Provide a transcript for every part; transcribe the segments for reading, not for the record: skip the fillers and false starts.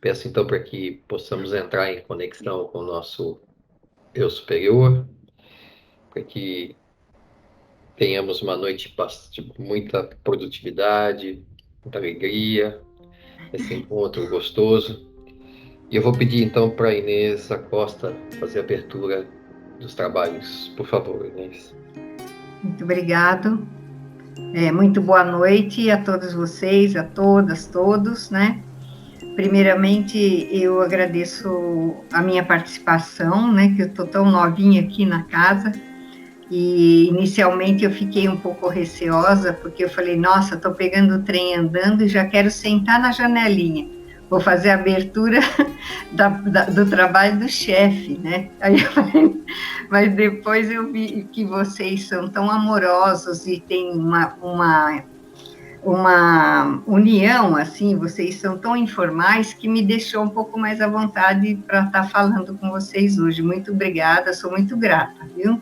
Peço então para que possamos entrar em conexão com o nosso eu superior, para que tenhamos uma noite de muita produtividade, muita alegria, esse encontro gostoso. E eu vou pedir então para a Inês Acosta fazer a abertura dos trabalhos, por favor, Inês. Muito obrigado. Muito boa noite a todos vocês, a todas, todos, né? Primeiramente, eu agradeço a minha participação, né? Que eu estou tão novinha aqui na casa. E inicialmente eu fiquei um pouco receosa, porque eu falei, nossa, estou pegando o trem andando e já quero sentar na janelinha. Vou fazer a abertura do trabalho do chefe, né? Aí eu falei, mas depois eu vi que vocês são tão amorosos e têm uma união, assim, vocês são tão informais que me deixou um pouco mais à vontade para estar falando com vocês hoje. Muito obrigada, sou muito grata, viu?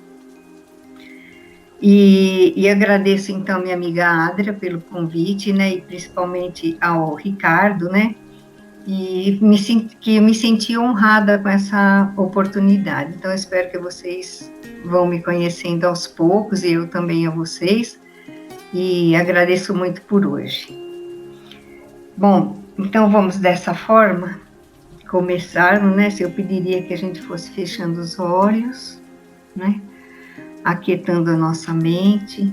E agradeço, então, minha amiga Adria pelo convite, né, e principalmente ao Ricardo, né, e que me senti honrada com essa oportunidade. Então, espero que vocês vão me conhecendo aos poucos, e eu também a vocês, e agradeço muito por hoje. Bom, então vamos dessa forma começarmos, né, eu pediria que a gente fosse fechando os olhos, né, aquietando a nossa mente,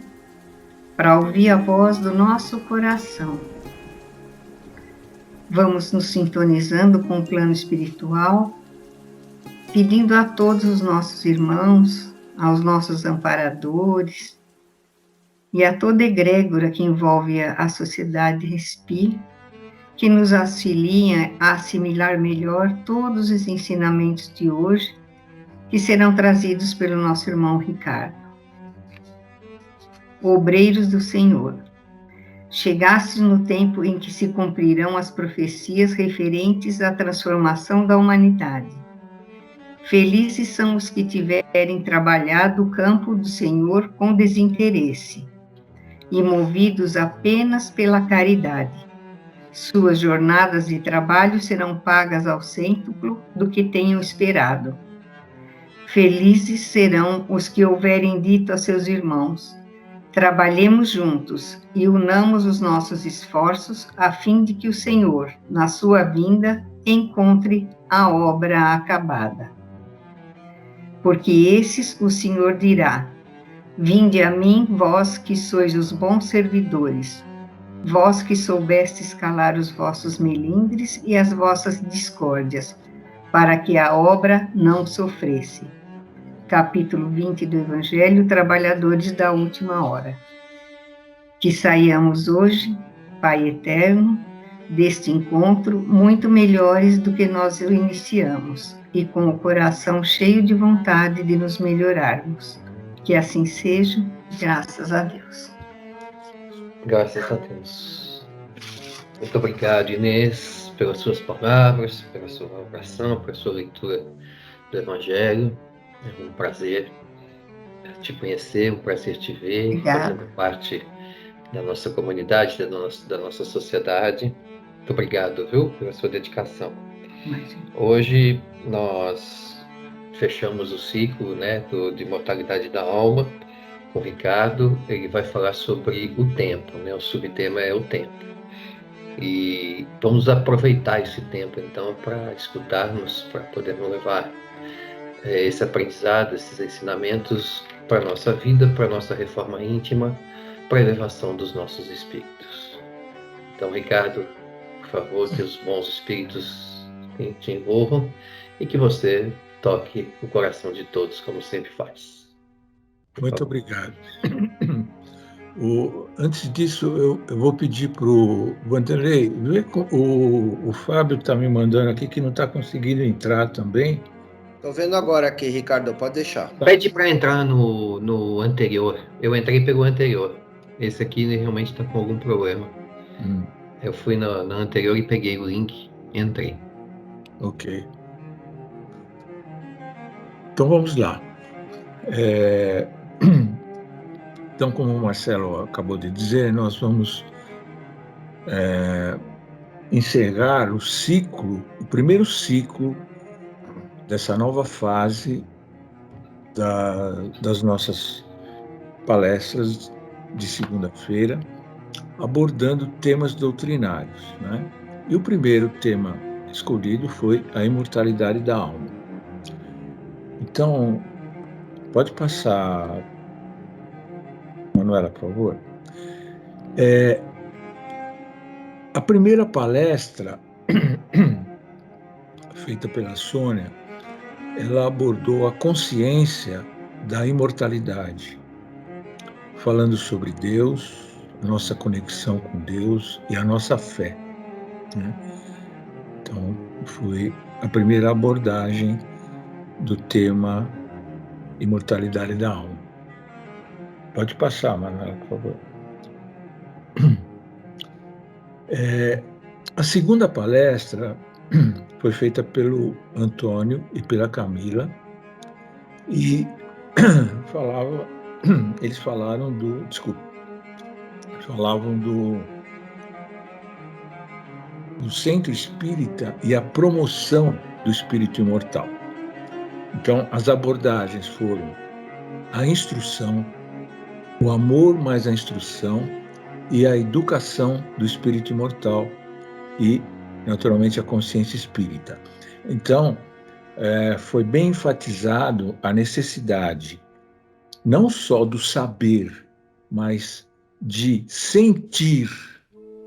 para ouvir a voz do nosso coração. Vamos nos sintonizando com o plano espiritual, pedindo a todos os nossos irmãos, aos nossos amparadores e a toda egrégora que envolve a sociedade Respi, que nos auxiliem a assimilar melhor todos os ensinamentos de hoje, que serão trazidos pelo nosso irmão Ricardo. Obreiros do Senhor, chegaste no tempo em que se cumprirão as profecias referentes à transformação da humanidade. Felizes são os que tiverem trabalhado o campo do Senhor com desinteresse e movidos apenas pela caridade. Suas jornadas de trabalho serão pagas ao cêntuplo do que tenham esperado. Felizes serão os que houverem dito a seus irmãos: trabalhemos juntos e unamos os nossos esforços a fim de que o Senhor, na sua vinda, encontre a obra acabada. Porque esses o Senhor dirá: vinde a mim, vós que sois os bons servidores, vós que soubestes calar os vossos melindres e as vossas discórdias, para que a obra não sofresse. Capítulo 20 do Evangelho, Trabalhadores da Última Hora. Que saiamos hoje, Pai Eterno, deste encontro muito melhores do que nós o iniciamos, e com o coração cheio de vontade de nos melhorarmos. Que assim seja, graças a Deus. Graças a Deus. Muito obrigado, Inês, pelas suas palavras, pela sua oração, pela sua leitura do Evangelho. É um prazer te conhecer, um prazer te ver, Obrigada. fazendo parte da nossa comunidade, da nossa sociedade. Muito obrigado, viu, pela sua dedicação. Hoje nós fechamos o ciclo, né, de imortalidade da alma com o Ricardo. Ele vai falar sobre o tempo, né? O subtema é o tempo. E vamos aproveitar esse tempo, então, para escutarmos, para podermos levar esse aprendizado, esses ensinamentos para a nossa vida, para a nossa reforma íntima, para a elevação dos nossos espíritos. Então, Ricardo, por favor, que os bons espíritos te envolvam e que você toque o coração de todos, como sempre faz. Muito obrigado. Antes disso, eu vou pedir para o Vanderlei, o Fábio está me mandando aqui que não está conseguindo entrar também. Estou vendo agora aqui, Ricardo, pode deixar. Pede para entrar no anterior. Eu entrei pelo anterior. Esse aqui realmente está com algum problema. Eu fui na anterior e peguei o link e entrei. Ok. Então vamos lá. Então, como o Marcelo acabou de dizer, nós vamos encerrar o ciclo, o primeiro ciclo dessa nova fase das nossas palestras de segunda-feira, abordando temas doutrinários, né? E o primeiro tema escolhido foi a imortalidade da alma. Então, pode passar, Manuela, por favor. A primeira palestra, feita pela Sônia, ela abordou a consciência da imortalidade, falando sobre Deus, a nossa conexão com Deus e a nossa fé, né? Então, foi a primeira abordagem do tema imortalidade da alma. Pode passar, Manuela, por favor. A segunda palestra foi feita pelo Antônio e pela Camila e eles falavam do centro espírita e a promoção do espírito imortal. Então, as abordagens foram a instrução, o amor mais a instrução e a educação do espírito imortal e, naturalmente, a consciência espírita. Então, foi bem enfatizado a necessidade não só do saber, mas de sentir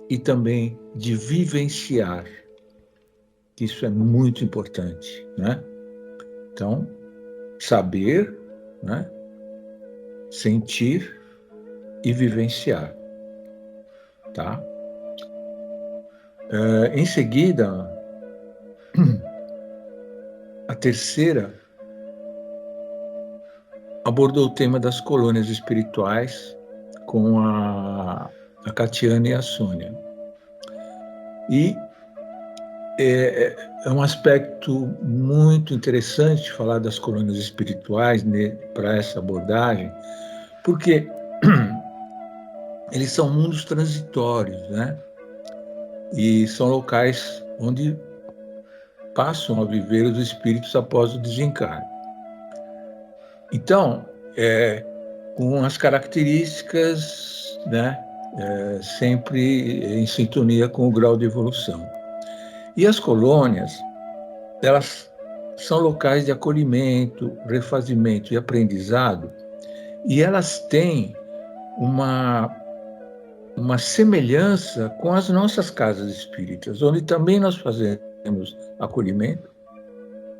e também de vivenciar. Isso é muito importante, né? Então, saber, né? Sentir e vivenciar, tá? Em seguida, a terceira abordou o tema das colônias espirituais com a Catiana e a Sônia. E é um aspecto muito interessante falar das colônias espirituais para essa abordagem, porque eles são mundos transitórios, né? E são locais onde passam a viver os espíritos após o desencarne. Então, com as características, né, sempre em sintonia com o grau de evolução. E as colônias, elas são locais de acolhimento, refazimento e aprendizado, e elas têm uma semelhança com as nossas casas espíritas, onde também nós fazemos acolhimento,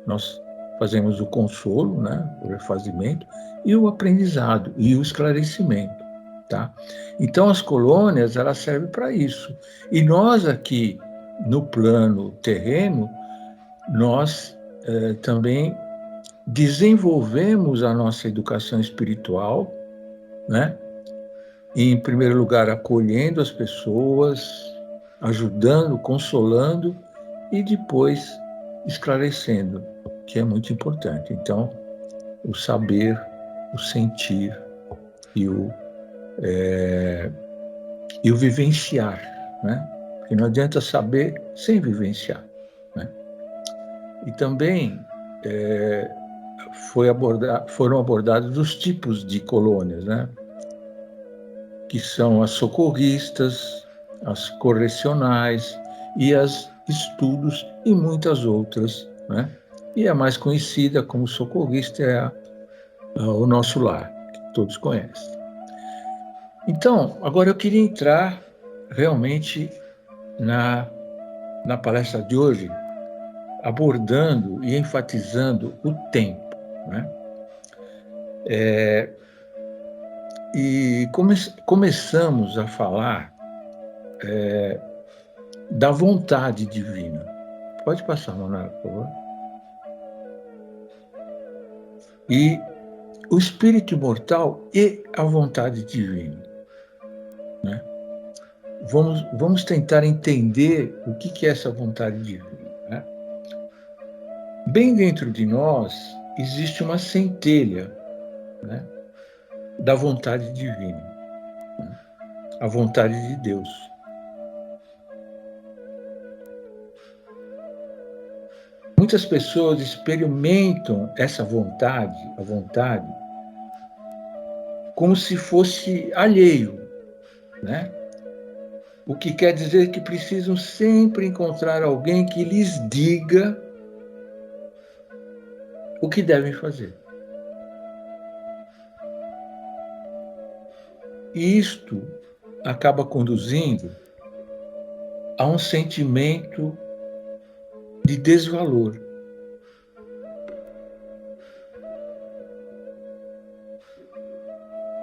nós fazemos o consolo, né, o refazimento, e o aprendizado, e o esclarecimento, tá? Então, as colônias, elas servem para isso. E nós aqui, no plano terreno, nós também desenvolvemos a nossa educação espiritual, né? Em primeiro lugar, acolhendo as pessoas, ajudando, consolando, e depois esclarecendo, que é muito importante. Então, o saber, o sentir e o vivenciar, né? Porque não adianta saber sem vivenciar, né? E também foram abordados os tipos de colônias, né? Que são as socorristas, as correcionais e as estudos e muitas outras, né? E a mais conhecida como socorrista é o Nosso Lar, que todos conhecem. Então, agora eu queria entrar realmente na palestra de hoje, abordando e enfatizando o tempo, né? E começamos a falar da vontade divina. Pode passar, Manuela, por favor. E o espírito imortal e a vontade divina, né? Vamos tentar entender o que é essa vontade divina, né? Bem dentro de nós existe uma centelha, né, da vontade divina, né? A vontade de Deus. Muitas pessoas experimentam essa vontade, a vontade, como se fosse alheio, né? O que quer dizer que precisam sempre encontrar alguém que lhes diga o que devem fazer. E isto acaba conduzindo a um sentimento de desvalor.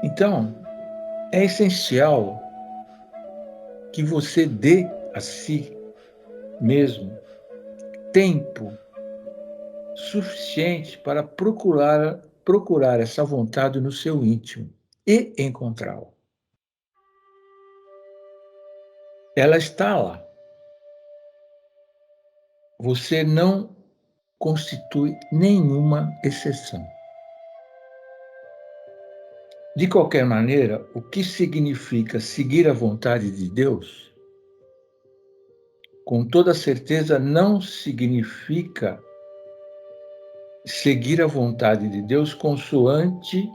Então, é essencial que você dê a si mesmo tempo suficiente para procurar essa vontade no seu íntimo e encontrá-la. Ela está lá. Você não constitui nenhuma exceção. De qualquer maneira, o que significa seguir a vontade de Deus, com toda certeza não significa seguir a vontade de Deus consoante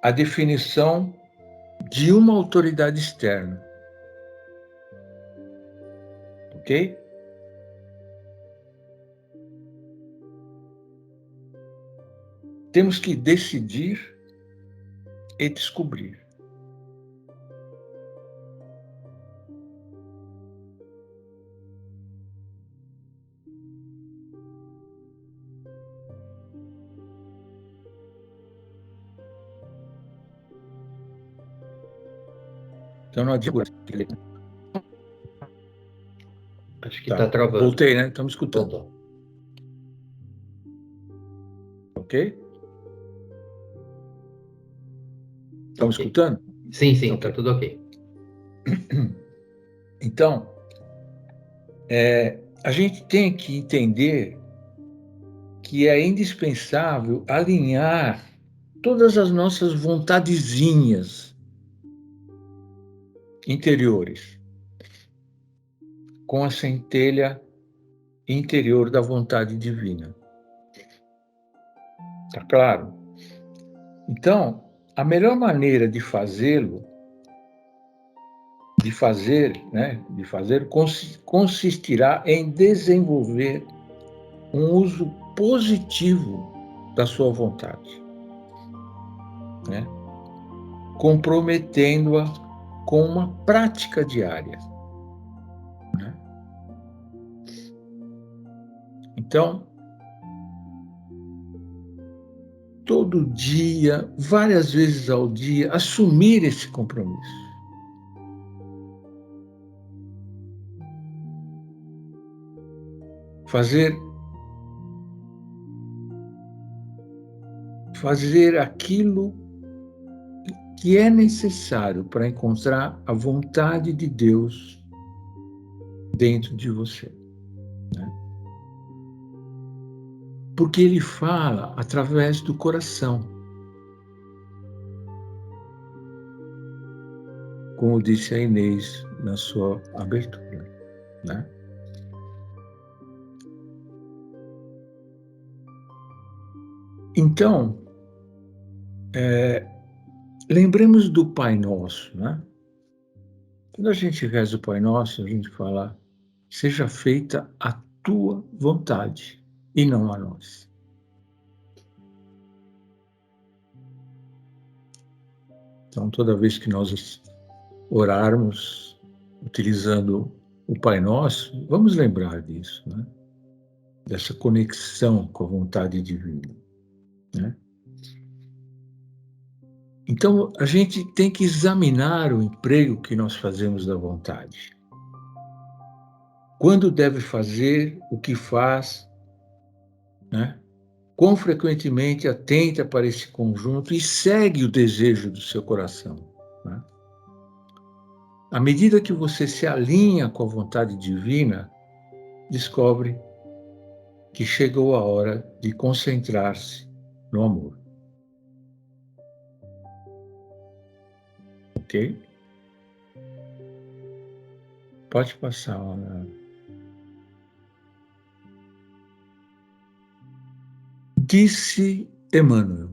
a definição de uma autoridade externa. Ok? Temos que decidir e descobrir. Então não adianta. Acho que está travando. Voltei, né? Estamos escutando. Voltou. Ok? Estamos escutando? Sim, sim, Ok. está tudo ok. Então, a gente tem que entender que é indispensável alinhar todas as nossas vontadezinhas interiores com a centelha interior da vontade divina. Tá claro? Então, a melhor maneira de fazê-lo, consistirá em desenvolver um uso positivo da sua vontade, né? Comprometendo-a com uma prática diária, né? Então, todo dia, várias vezes ao dia, assumir esse compromisso. Fazer aquilo que é necessário para encontrar a vontade de Deus dentro de você, né? Porque Ele fala através do coração, como disse a Inês na sua abertura, né? Então, lembremos do Pai Nosso, né? Quando a gente reza o Pai Nosso, a gente fala: seja feita a tua vontade e não a nossa. Então, toda vez que nós orarmos utilizando o Pai Nosso, vamos lembrar disso, né? Dessa conexão com a vontade divina, né? Então, a gente tem que examinar o emprego que nós fazemos da vontade. Quando deve fazer, o que faz, né? Quão frequentemente atenta para esse conjunto e segue o desejo do seu coração, né? À medida que você se alinha com a vontade divina, descobre que chegou a hora de concentrar-se no amor. Ok? Pode passar, Ana. Disse Emmanuel: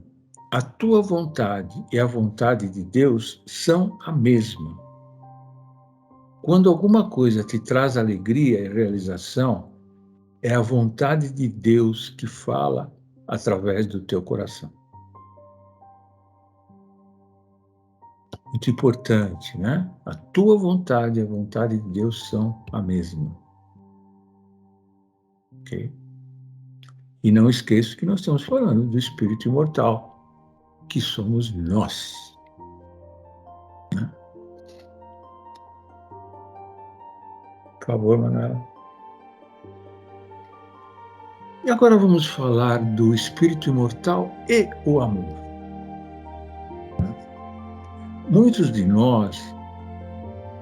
a tua vontade e a vontade de Deus são a mesma. Quando alguma coisa te traz alegria e realização, é a vontade de Deus que fala através do teu coração. Muito importante, né? A tua vontade e a vontade de Deus são a mesma. Ok? E não esqueça que nós estamos falando do espírito imortal, que somos nós. Né? Por favor, Manuela. E agora vamos falar do espírito imortal e o amor. Muitos de nós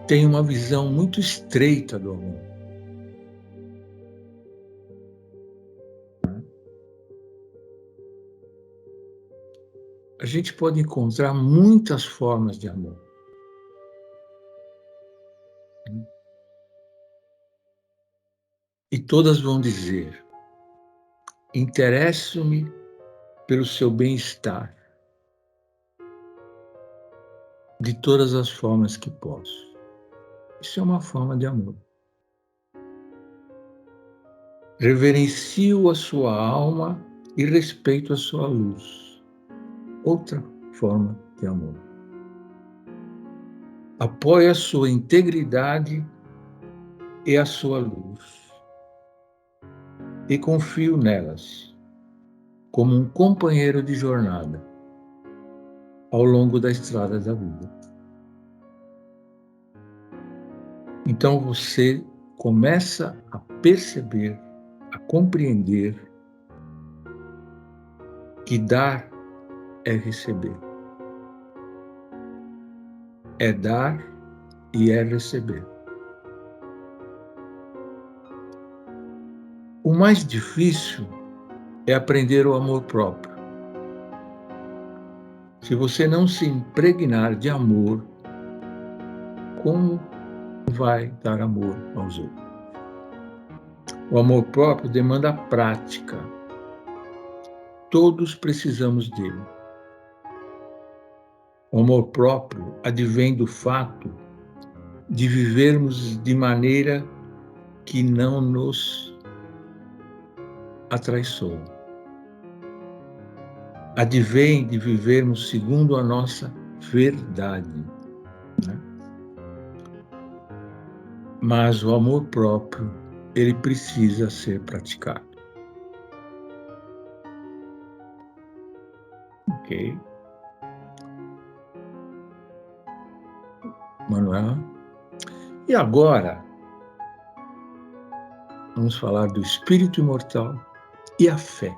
têm uma visão muito estreita do amor. A gente pode encontrar muitas formas de amor. E todas vão dizer: interesso-me pelo seu bem-estar, de todas as formas que posso. Isso é uma forma de amor. Reverencio a sua alma e respeito a sua luz. Outra forma de amor. Apoio a sua integridade e a sua luz. E confio nelas, como um companheiro de jornada, ao longo da estrada da vida. Então você começa a perceber, a compreender que dar é receber. É dar e é receber. O mais difícil é aprender o amor próprio. Se você não se impregnar de amor, como vai dar amor aos outros? O amor próprio demanda prática. Todos precisamos dele. O amor próprio advém do fato de vivermos de maneira que não nos atraiçoa. Advém de vivermos segundo a nossa verdade. Né? Mas o amor próprio, ele precisa ser praticado. Ok? Manuela? E agora, vamos falar do espírito imortal e a fé.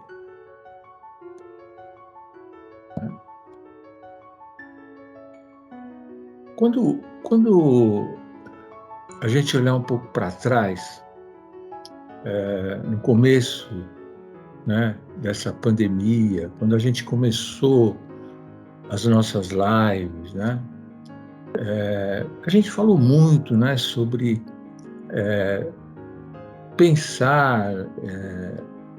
Quando a gente olhar um pouco para trás, no começo, né, dessa pandemia, quando a gente começou as nossas lives, né, a gente falou muito, né, sobre pensar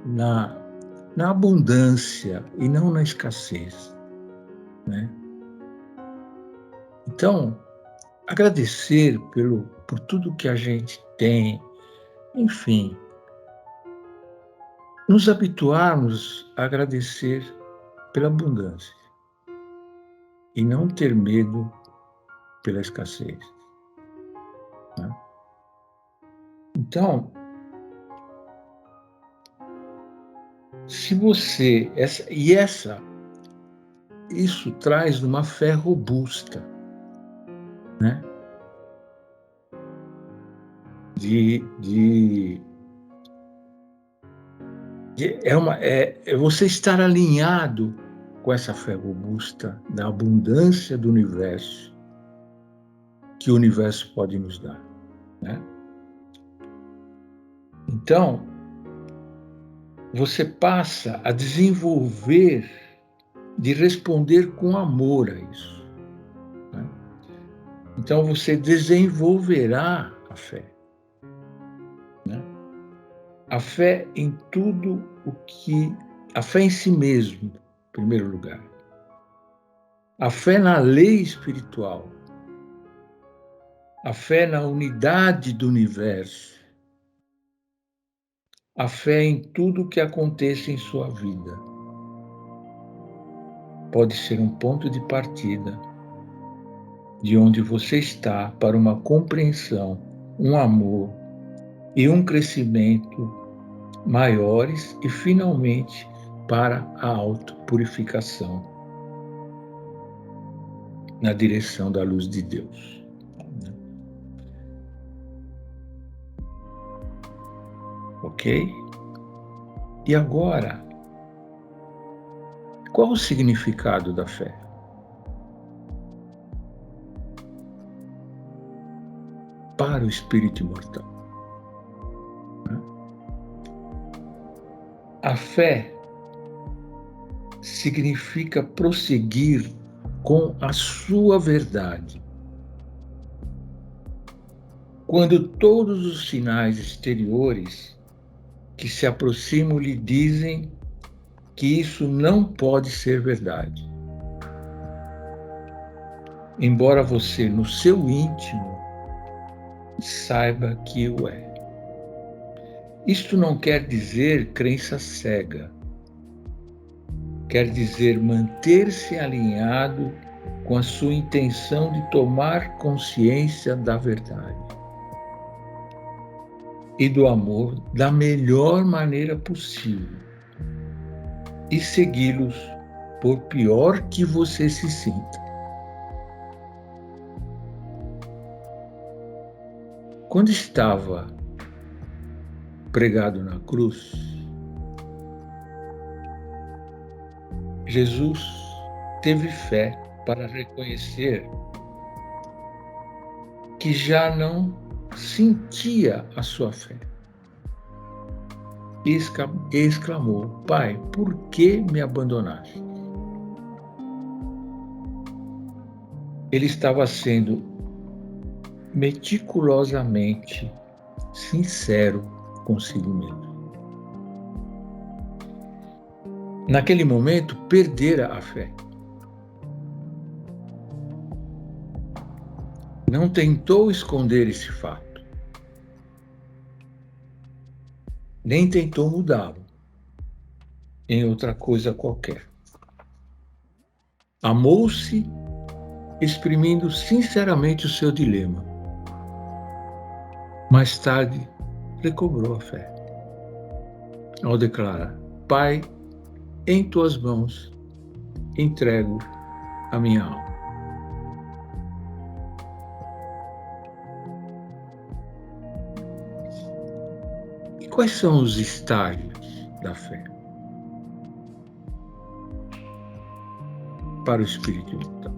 na abundância e não na escassez. Né? Então, agradecer por tudo que a gente tem, enfim, nos habituarmos a agradecer pela abundância e não ter medo pela escassez. Né? Então, se você... Isso traz uma fé robusta, né? É você estar alinhado com essa fé robusta da abundância do universo, que o universo pode nos dar. Né? Então, você passa a desenvolver, de responder com amor a isso. Né? Então, você desenvolverá a fé, né? A fé em tudo a fé em si mesmo, em primeiro lugar. A fé na lei espiritual. A fé na unidade do universo. A fé em tudo que aconteça em sua vida. Pode ser um ponto de partida de onde você está para uma compreensão, um amor e um crescimento maiores e, finalmente, para a autopurificação na direção da luz de Deus. Ok? E agora, qual o significado da fé? Para o espírito imortal. A fé significa prosseguir com a sua verdade. Quando todos os sinais exteriores que se aproximam lhe dizem que isso não pode ser verdade. Embora você, no seu íntimo, saiba que o é. Isto não quer dizer crença cega. Quer dizer manter-se alinhado com a sua intenção de tomar consciência da verdade e do amor da melhor maneira possível e segui-los por pior que você se sinta. Quando estava pregado na cruz, Jesus teve fé para reconhecer que já não sentia a sua fé. E exclamou: Pai, por que me abandonaste? Ele estava sendo meticulosamente sincero consigo mesmo. Naquele momento, perdera a fé. Não tentou esconder esse fato, nem tentou mudá-lo em outra coisa qualquer. Amou-se, exprimindo sinceramente o seu dilema. Mais tarde, recobrou a fé, ao declarar: Pai, em tuas mãos entrego a minha alma. E quais são os estágios da fé para o espírito imortal?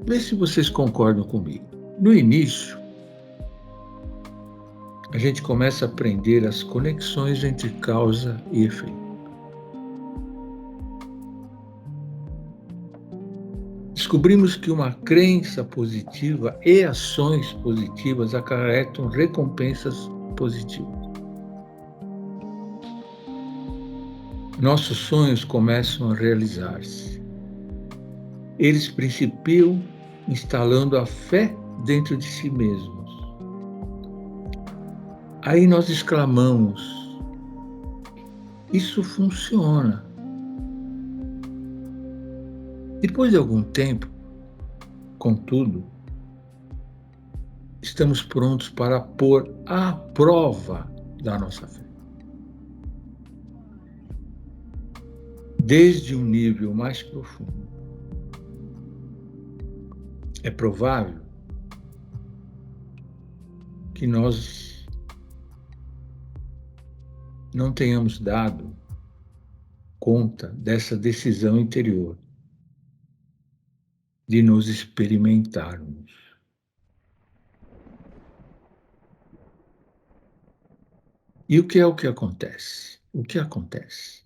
Vê se vocês concordam comigo. No início, a gente começa a aprender as conexões entre causa e efeito. Descobrimos que uma crença positiva e ações positivas acarretam recompensas positivas. Nossos sonhos começam a realizar-se. Eles principiam instalando a fé dentro de si mesmos. Aí nós exclamamos: isso funciona. Depois de algum tempo, contudo, estamos prontos para pôr à prova da nossa fé. Desde um nível mais profundo. É provável que nós não tenhamos dado conta dessa decisão interior de nos experimentarmos. E o que acontece? O que acontece?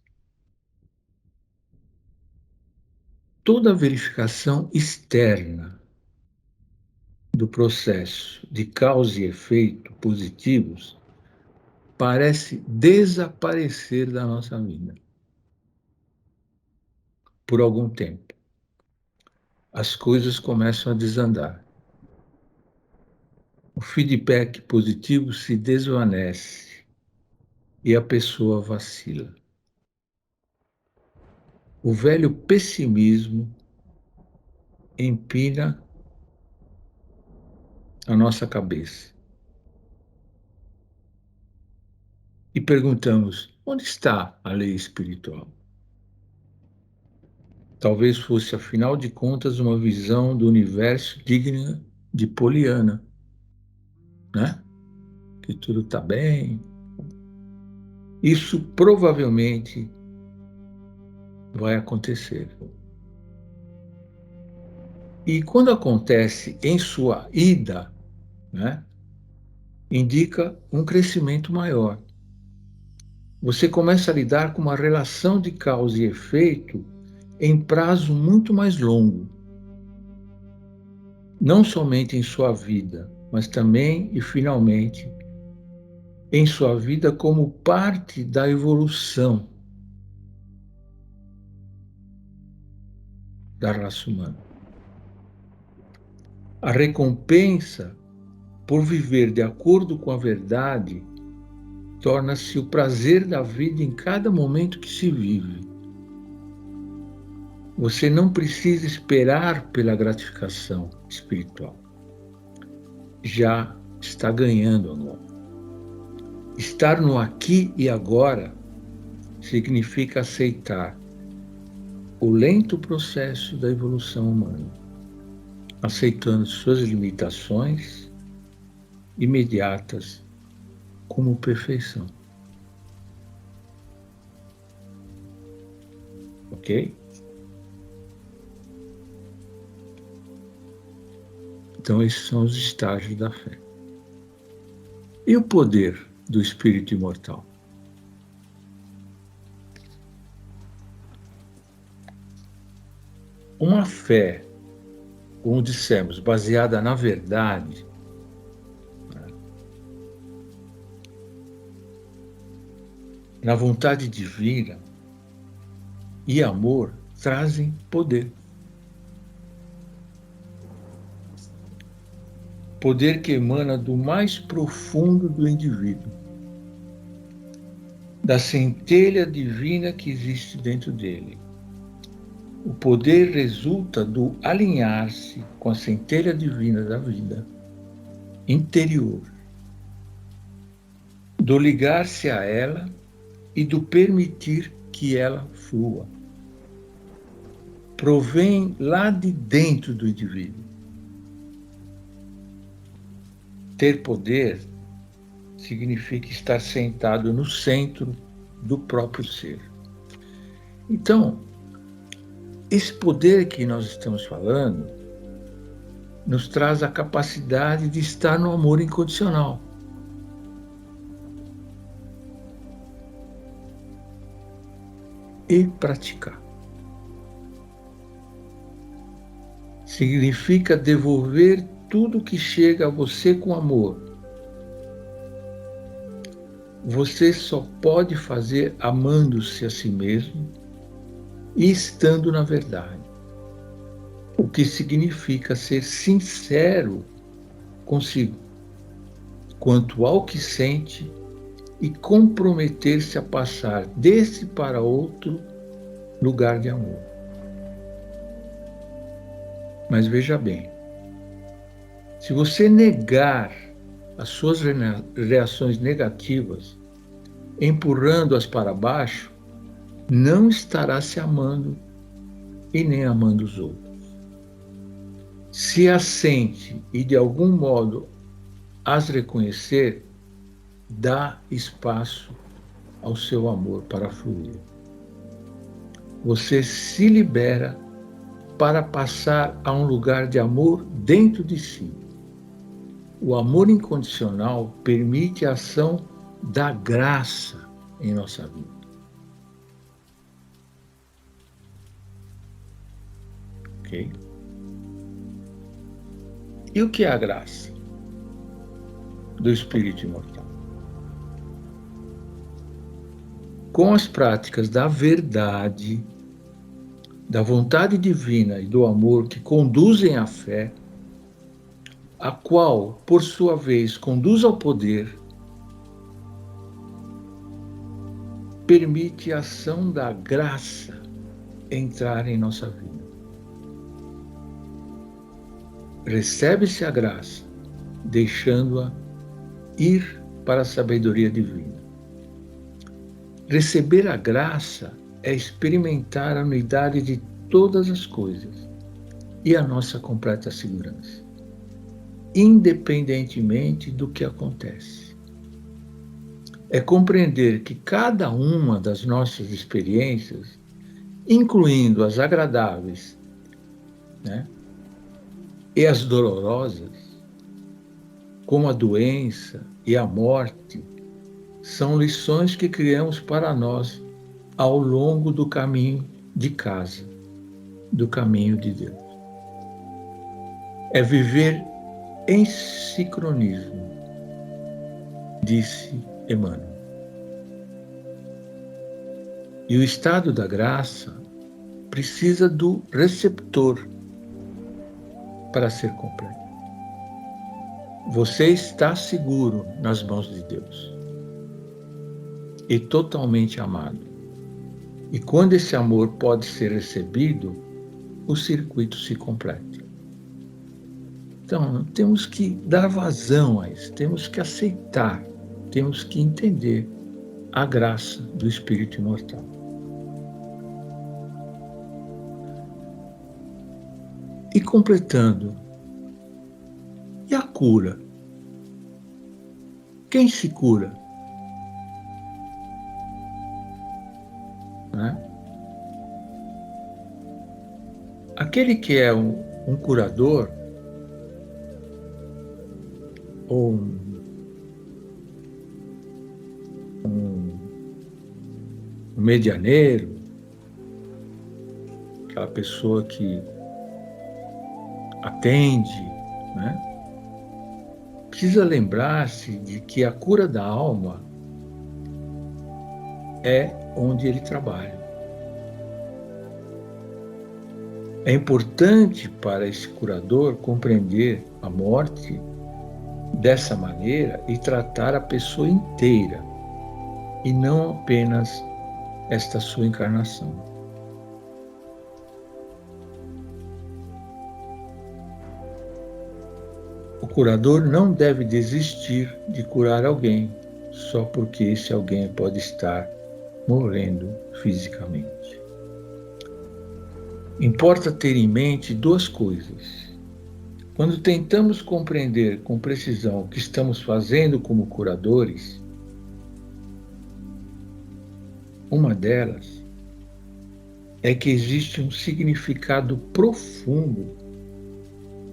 toda a verificação externa do processo de causa e efeito positivos parece desaparecer da nossa vida por algum tempo. As coisas começam a desandar. O feedback positivo se desvanece e a pessoa vacila. O velho pessimismo empina a nossa cabeça. E perguntamos, onde está a lei espiritual? Talvez fosse, afinal de contas, uma visão do universo digna de Poliana, né? Que tudo está bem. Isso provavelmente vai acontecer. E quando acontece em sua ida, né, indica um crescimento maior. Você começa a lidar com uma relação de causa e efeito em prazo muito mais longo. Não somente em sua vida, mas também e finalmente em sua vida como parte da evolução da raça humana. A recompensa por viver de acordo com a verdade torna-se o prazer da vida em cada momento que se vive. Você não precisa esperar pela gratificação espiritual. Já está ganhando agora. Estar no aqui e agora significa aceitar o lento processo da evolução humana, aceitando suas limitações imediatas como perfeição. Ok? Então, esses são os estágios da fé. E o poder do espírito imortal? Uma fé, como dissemos, baseada na verdade, na vontade divina e amor, trazem poder. Poder que emana do mais profundo do indivíduo, da centelha divina que existe dentro dele. O poder resulta do alinhar-se com a centelha divina da vida interior, do ligar-se a ela e do permitir que ela flua. Provém lá de dentro do indivíduo. Ter poder significa estar sentado no centro do próprio ser. Então, esse poder que nós estamos falando nos traz a capacidade de estar no amor incondicional. E praticar. Significa devolver tudo que chega a você com amor. Você só pode fazer amando-se a si mesmo e estando na verdade. O que significa ser sincero consigo, quanto ao que sente, e comprometer-se a passar desse para outro lugar de amor. Mas veja bem, se você negar as suas reações negativas, empurrando-as para baixo, não estará se amando e nem amando os outros. Se as sente e de algum modo as reconhecer, dá espaço ao seu amor para fluir. Você se libera para passar a um lugar de amor dentro de si. O amor incondicional permite a ação da graça em nossa vida. Ok? E o que é a graça do espírito imortal? Com as práticas da verdade, da vontade divina e do amor que conduzem à fé, a qual, por sua vez, conduz ao poder, permite a ação da graça entrar em nossa vida. Recebe-se a graça, deixando-a ir para a sabedoria divina. Receber a graça é experimentar a unidade de todas as coisas e a nossa completa segurança, independentemente do que acontece. É compreender que cada uma das nossas experiências, incluindo as agradáveis, né, e as dolorosas, como a doença e a morte, são lições que criamos para nós ao longo do caminho de casa, do caminho de Deus. É viver em sincronismo, disse Emmanuel. E o estado da graça precisa do receptor para ser completo. Você está seguro nas mãos de Deus e totalmente amado. E quando esse amor pode ser recebido, o circuito se completa. Então, temos que dar vazão a isso, temos que aceitar, temos que entender a graça do Espírito imortal. E completando, e a cura? Quem se cura? Né? Aquele que é um curador, ou um medianeiro, aquela pessoa que atende, né? Precisa lembrar-se de que a cura da alma é onde ele trabalha. É importante para esse curador compreender a morte dessa maneira e tratar a pessoa inteira, e não apenas esta sua encarnação. O curador não deve desistir de curar alguém só porque esse alguém pode estar morrendo fisicamente. Importa ter em mente duas coisas. Quando tentamos compreender com precisão o que estamos fazendo como curadores, uma delas é que existe um significado profundo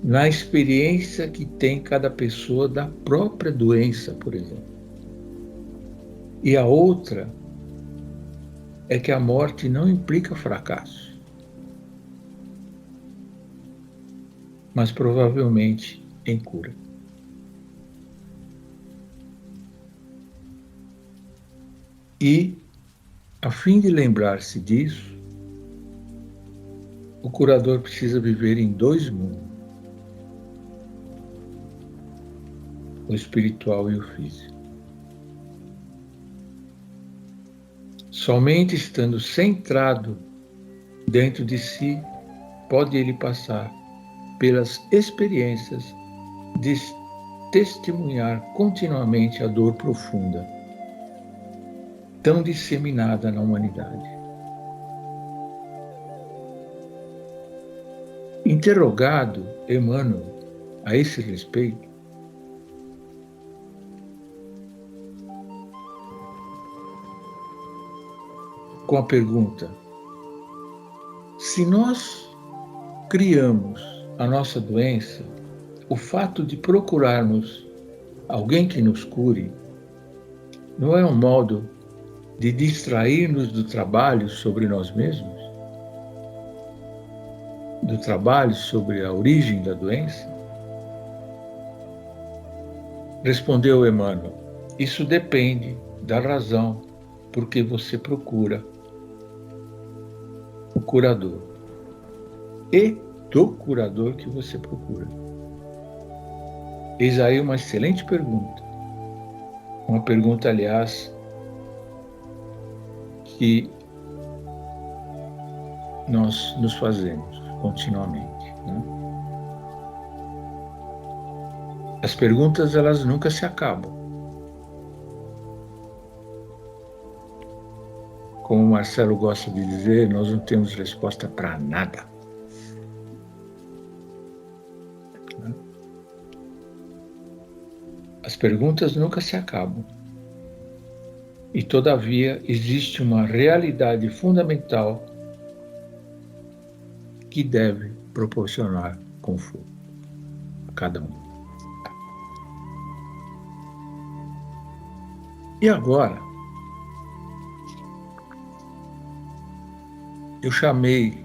na experiência que tem cada pessoa da própria doença, por exemplo. E a outra é que a morte não implica fracasso, mas provavelmente em cura. E, a fim de lembrar-se disso, o curador precisa viver em dois mundos, o espiritual e o físico. Somente estando centrado dentro de si, pode ele passar pelas experiências de testemunhar continuamente a dor profunda, tão disseminada na humanidade. Interrogado Emmanuel a esse respeito, com a pergunta: se nós criamos a nossa doença, o fato de procurarmos alguém que nos cure não é um modo de distrair-nos do trabalho sobre nós mesmos? do trabalho sobre a origem da doença? Respondeu Emmanuel: isso depende da razão por que você procura o curador e do curador que você procura. Eis aí uma excelente pergunta. Uma pergunta, aliás, que nós nos fazemos continuamente, né? As perguntas, elas nunca se acabam. Como o Marcelo gosta de dizer, nós não temos resposta para nada. As perguntas nunca se acabam. E, todavia, existe uma realidade fundamental que deve proporcionar conforto a cada um. E agora, eu chamei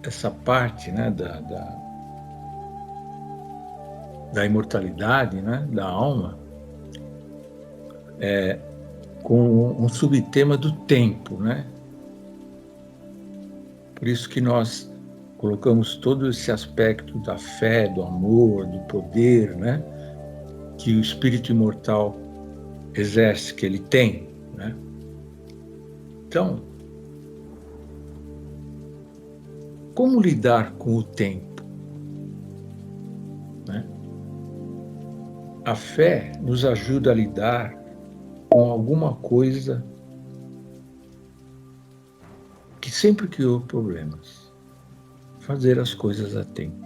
essa parte, né, da imortalidade, né, da alma, com um subtema do tempo, né? Por isso que nós colocamos todo esse aspecto da fé, do amor, do poder, né, que o espírito imortal exerce, que ele tem, né? Então, como lidar com o tempo, né? A fé nos ajuda a lidar com alguma coisa que sempre criou problemas. Fazer as coisas a tempo.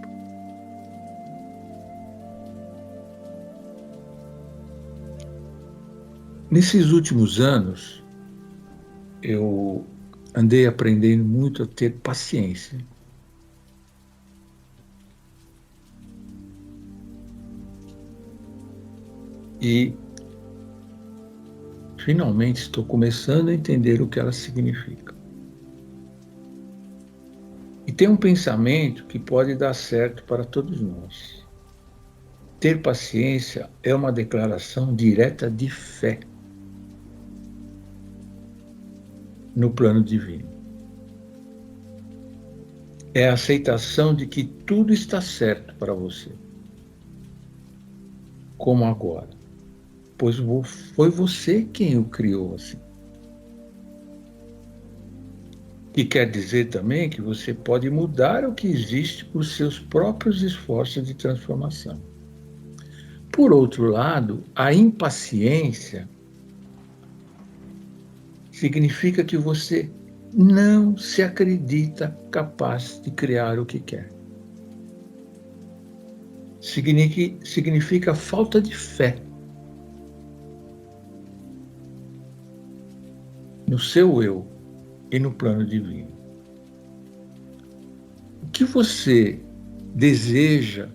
Nesses últimos anos, eu andei aprendendo muito a ter paciência. E finalmente estou começando a entender o que ela significa. E tem um pensamento que pode dar certo para todos nós. Ter paciência é uma declaração direta de fé no plano divino. É a aceitação de que tudo está certo para você, como agora, pois foi você quem o criou assim. Que quer dizer também que você pode mudar o que existe por seus próprios esforços de transformação. Por outro lado, a impaciência significa que você não se acredita capaz de criar o que quer. Significa falta de fé no seu eu e no plano divino. O que você deseja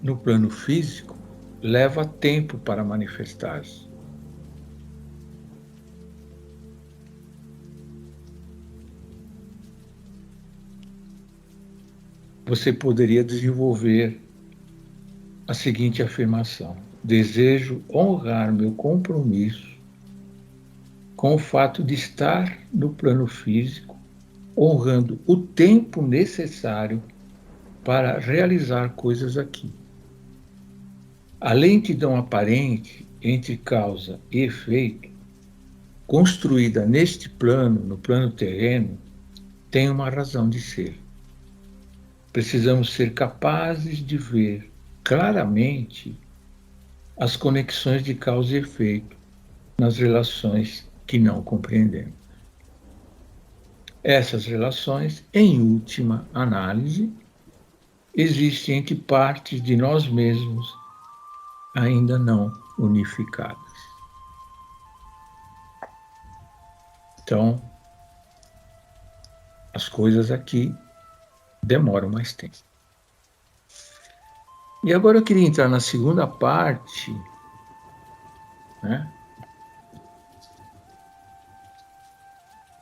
no plano físico leva tempo para manifestar-se. Você poderia desenvolver a seguinte afirmação: desejo honrar meu compromisso com o fato de estar no plano físico, honrando o tempo necessário para realizar coisas aqui. A lentidão aparente entre causa e efeito, construída neste plano, no plano terreno, tem uma razão de ser. Precisamos ser capazes de ver claramente as conexões de causa e efeito nas relações que não compreendemos. Essas relações, em última análise, existem entre partes de nós mesmos ainda não unificadas. Então, as coisas aqui demoram mais tempo. E agora eu queria entrar na segunda parte, né,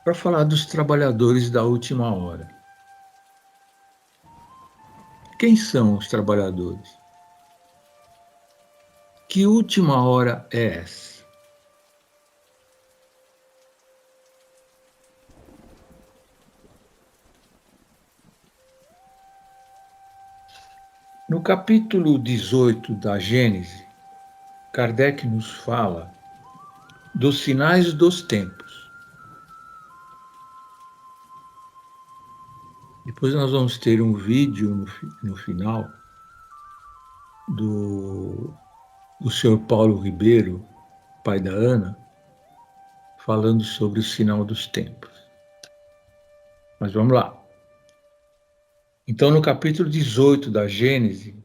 para falar dos trabalhadores da última hora. Quem são os trabalhadores? Que última hora é essa? No capítulo 18 da Gênese, Kardec nos fala dos sinais dos tempos. Depois nós vamos ter um vídeo no final do senhor Paulo Ribeiro, pai da Ana, falando sobre o sinal dos tempos. Mas vamos lá. Então, no capítulo 18 da Gênese,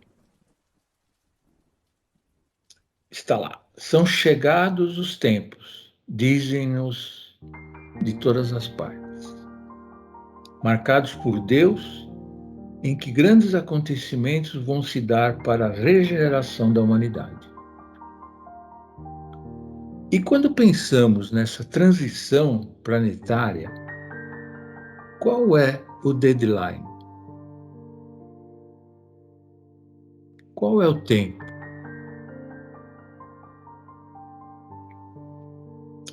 está lá. São chegados os tempos, dizem-nos de todas as partes, marcados por Deus, em que grandes acontecimentos vão se dar para a regeneração da humanidade. E quando pensamos nessa transição planetária, qual é o deadline? Qual é o tempo?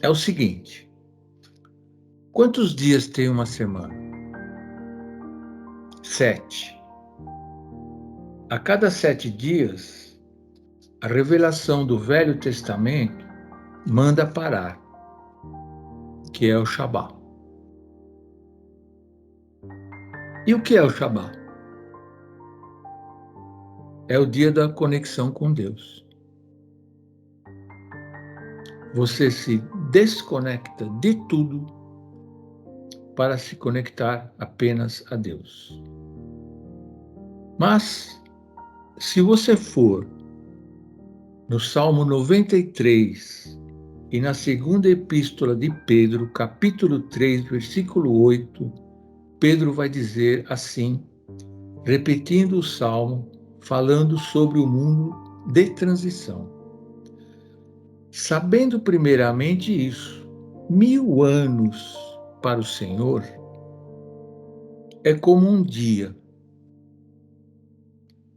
É o seguinte: quantos dias tem uma semana? 7. A cada 7 dias, a revelação do Velho Testamento manda parar, que é o Shabá. E o que é o Shabá? É o dia da conexão com Deus. Você se desconecta de tudo para se conectar apenas a Deus. Mas, se você for no Salmo 93 e na segunda epístola de Pedro, capítulo 3, versículo 8, Pedro vai dizer assim, repetindo o Salmo, falando sobre o mundo de transição. Sabendo primeiramente isso, 1000 anos para o Senhor é como um dia,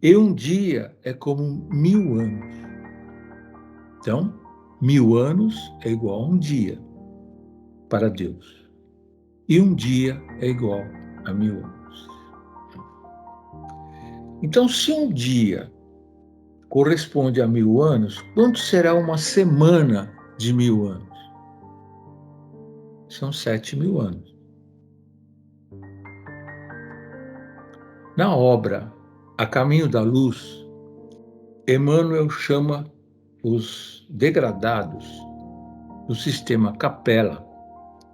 e um dia é como 1000 anos. Então, 1000 anos é igual a um dia para Deus. E um dia é igual a 1000 anos. Então, se um dia corresponde a 1000 anos, quanto será uma semana de 1000 anos? São 7000 anos. Na obra A Caminho da Luz, Emmanuel chama os degradados do sistema Capela,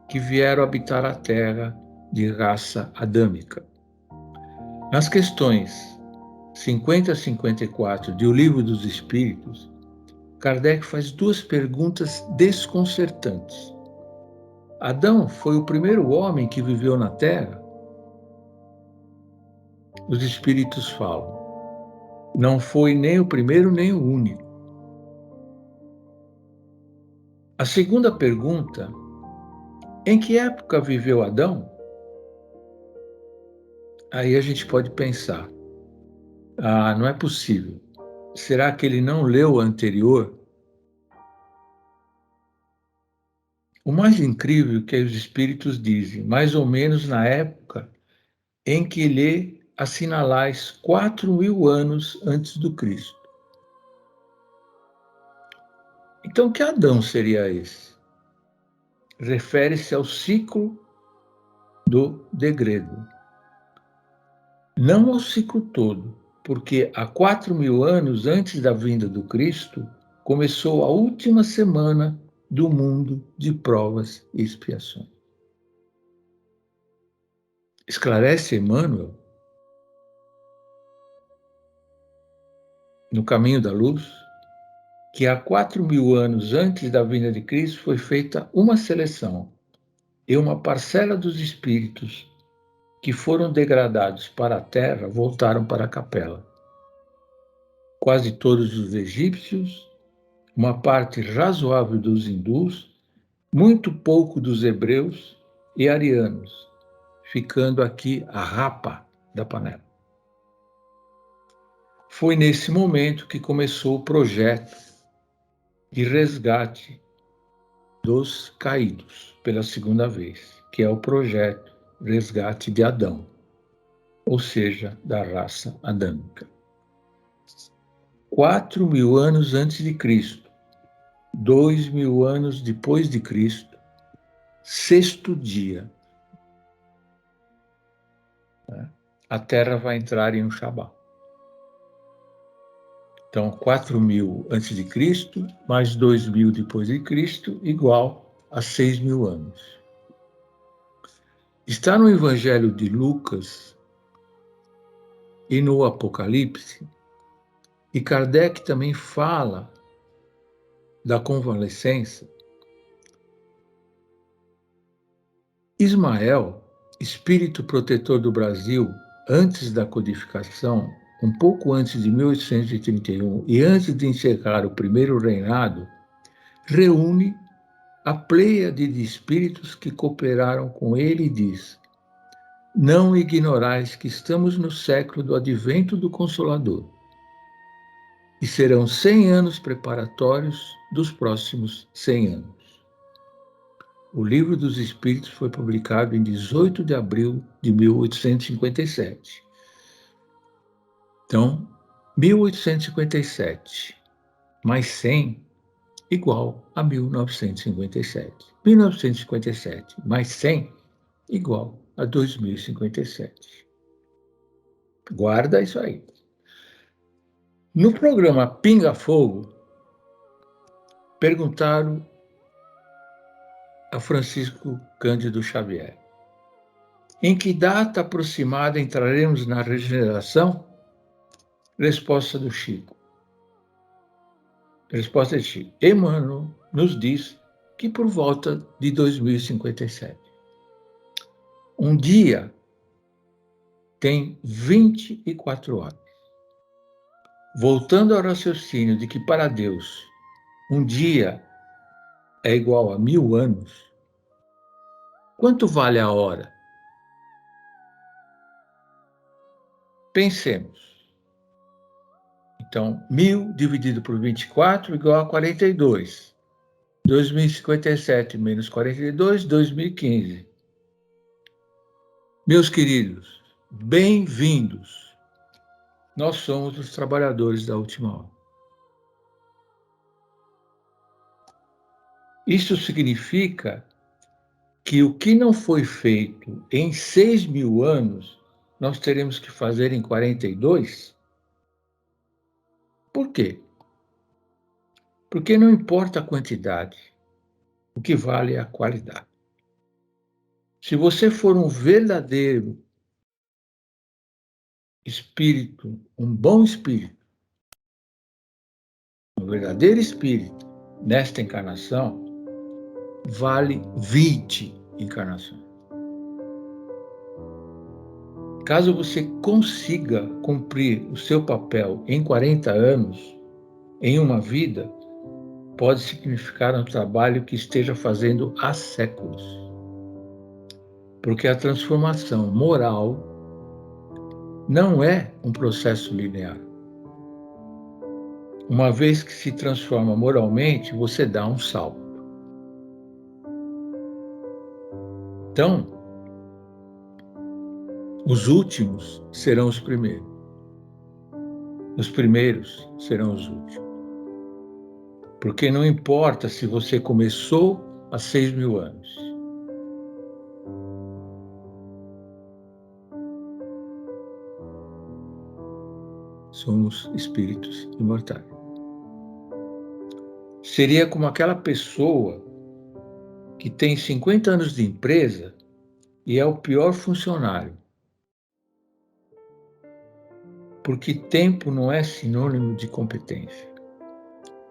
que vieram habitar a Terra de raça adâmica. Nas questões 50 a 54 de O Livro dos Espíritos, Kardec faz 2 perguntas desconcertantes. Adão foi o primeiro homem que viveu na Terra? Os Espíritos falam, não foi nem o primeiro nem o único. A segunda pergunta, em que época viveu Adão? Aí a gente pode pensar, não é possível. Será que ele não leu o anterior? O mais incrível é que os Espíritos dizem, mais ou menos na época em que lhe assinalais 4000 anos antes do Cristo. Então, que Adão seria esse? Refere-se ao ciclo do degredo. Não ao ciclo todo, porque há 4000 anos antes da vinda do Cristo, começou a última semana do mundo de provas e expiações. Esclarece Emmanuel, no Caminho da Luz, que há 4000 anos antes da vinda de Cristo foi feita uma seleção e uma parcela dos espíritos que foram degradados para a terra voltaram para a capela. Quase todos os egípcios, uma parte razoável dos hindus, muito pouco dos hebreus e arianos, ficando aqui a rapa da panela. Foi nesse momento que começou o projeto de resgate dos caídos pela segunda vez, que é o projeto Resgate de Adão, ou seja, da raça adâmica. 4.000 anos antes de Cristo, 2.000 anos depois de Cristo, sexto dia, a Terra vai entrar em um Shabbat. Então, 4.000 antes de Cristo, mais 2.000 depois de Cristo, igual a 6.000 anos. Está no Evangelho de Lucas e no Apocalipse, e Kardec também fala da convalescença. Ismael, espírito protetor do Brasil, antes da codificação, um pouco antes de 1831 e antes de encerrar o primeiro reinado, reúne a pleiade de espíritos que cooperaram com ele e diz: não ignorais que estamos no século do advento do Consolador, e serão 100 anos preparatórios dos próximos 100 anos. O Livro dos Espíritos foi publicado em 18 de abril de 1857. Então, 1857 mais 100 igual a 1957. 1957 mais 100 igual a 2057. Guarda isso aí. No programa Pinga Fogo, perguntaram a Francisco Cândido Xavier: em que data aproximada entraremos na regeneração? Resposta do Chico. Resposta de Chico. Emmanuel nos diz que por volta de 2057. Um dia tem 24 horas. Voltando ao raciocínio de que para Deus um dia é igual a 1000 anos, quanto vale a hora? Pensemos. Então, 1000 dividido por 24 igual a 42. 2057 menos 42, 2015. Meus queridos, bem-vindos. Nós somos os trabalhadores da última hora. Isso significa que o que não foi feito em 6.000 anos, nós teremos que fazer em 42? Por quê? Porque não importa a quantidade, o que vale é a qualidade. Se você for um verdadeiro espírito, um bom espírito, um verdadeiro espírito, nesta encarnação, vale 20 encarnações. Caso você consiga cumprir o seu papel em 40 anos, em uma vida, pode significar um trabalho que esteja fazendo há séculos. Porque a transformação moral não é um processo linear. Uma vez que se transforma moralmente, você dá um salto. Então, os últimos serão os primeiros. Os primeiros serão os últimos. Porque não importa se você começou há 6.000 anos. Somos espíritos imortais. Seria como aquela pessoa que tem 50 anos de empresa e é o pior funcionário. Porque tempo não é sinônimo de competência.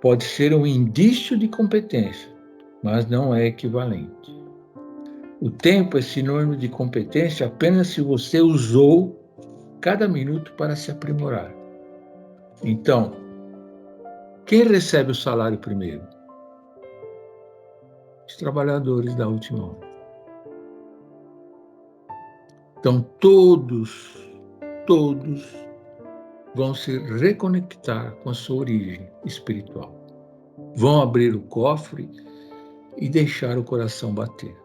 Pode ser um indício de competência, mas não é equivalente. O tempo é sinônimo de competência apenas se você usou cada minuto para se aprimorar. Então, quem recebe o salário primeiro? Os trabalhadores da última hora. Então, todos vão se reconectar com a sua origem espiritual. Vão abrir o cofre e deixar o coração bater.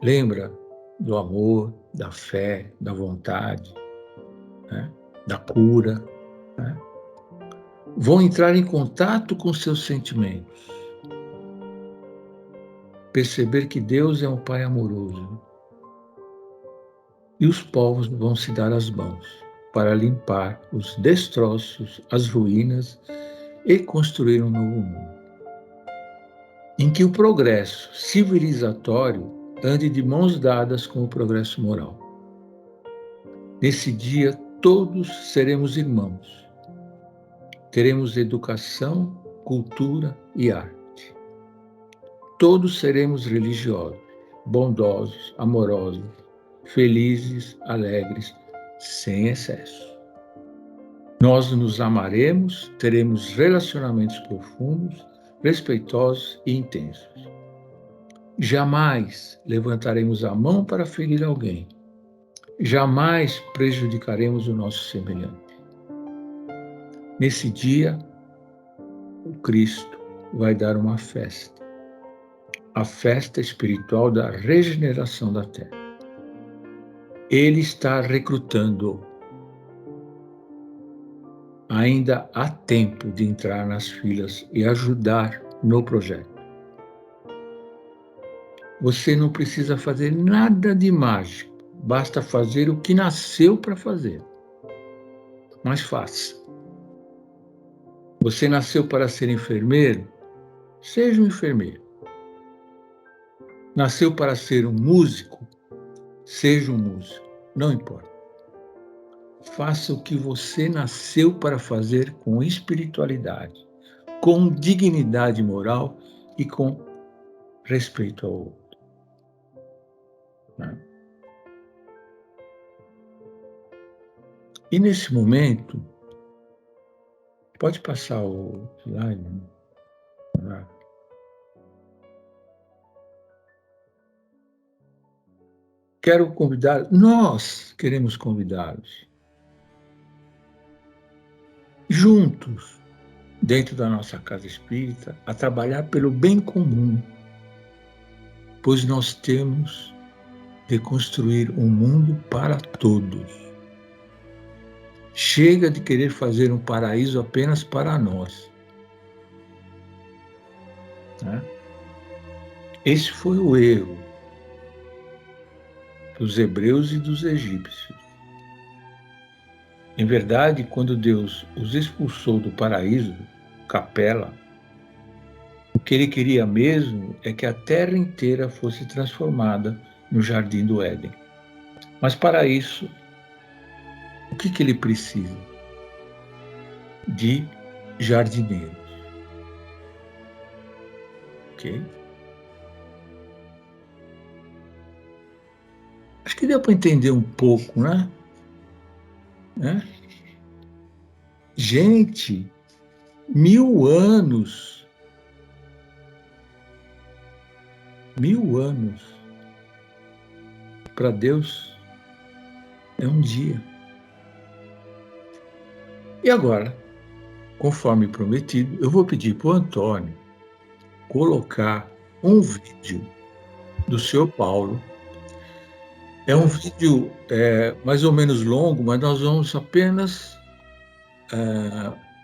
Lembra do amor, da fé, da vontade, né? Da cura, né? Vão entrar em contato com seus sentimentos. Perceber que Deus é um Pai amoroso. E os povos vão se dar as mãos para limpar os destroços, as ruínas e construir um novo mundo, em que o progresso civilizatório ande de mãos dadas com o progresso moral. Nesse dia, todos seremos irmãos. Teremos educação, cultura e arte. Todos seremos religiosos, bondosos, amorosos, felizes, alegres, sem excesso. Nós nos amaremos, teremos relacionamentos profundos, respeitosos e intensos. Jamais levantaremos a mão para ferir alguém. Jamais prejudicaremos o nosso semelhante. Nesse dia, o Cristo vai dar uma festa. A festa espiritual da regeneração da Terra. Ele está recrutando. Ainda há tempo de entrar nas filas e ajudar no projeto. Você não precisa fazer nada de mágico, basta fazer o que nasceu para fazer. Mas faça. Você nasceu para ser enfermeiro? Seja um enfermeiro. Nasceu para ser um músico? Seja um músico. Não importa. Faça o que você nasceu para fazer com espiritualidade, com dignidade moral e com respeito ao outro. Né? E nesse momento, pode passar o slide, né? Quero convidar, nós queremos convidá-los, juntos, dentro da nossa casa espírita, a trabalhar pelo bem comum, pois nós temos de construir um mundo para todos. Chega de querer fazer um paraíso apenas para nós. Né? Esse foi o erro dos hebreus e dos egípcios. Em verdade, quando Deus os expulsou do paraíso, Capela, o que ele queria mesmo é que a terra inteira fosse transformada no jardim do Éden. Mas para isso, o que ele precisa? De jardineiros. Ok? Acho que deu para entender um pouco, né? Gente, 1000 anos. 1000 anos. Para Deus é um dia. E agora, conforme prometido, eu vou pedir para o Antônio colocar um vídeo do Sr. Paulo. É um vídeo mais ou menos longo, mas nós vamos apenas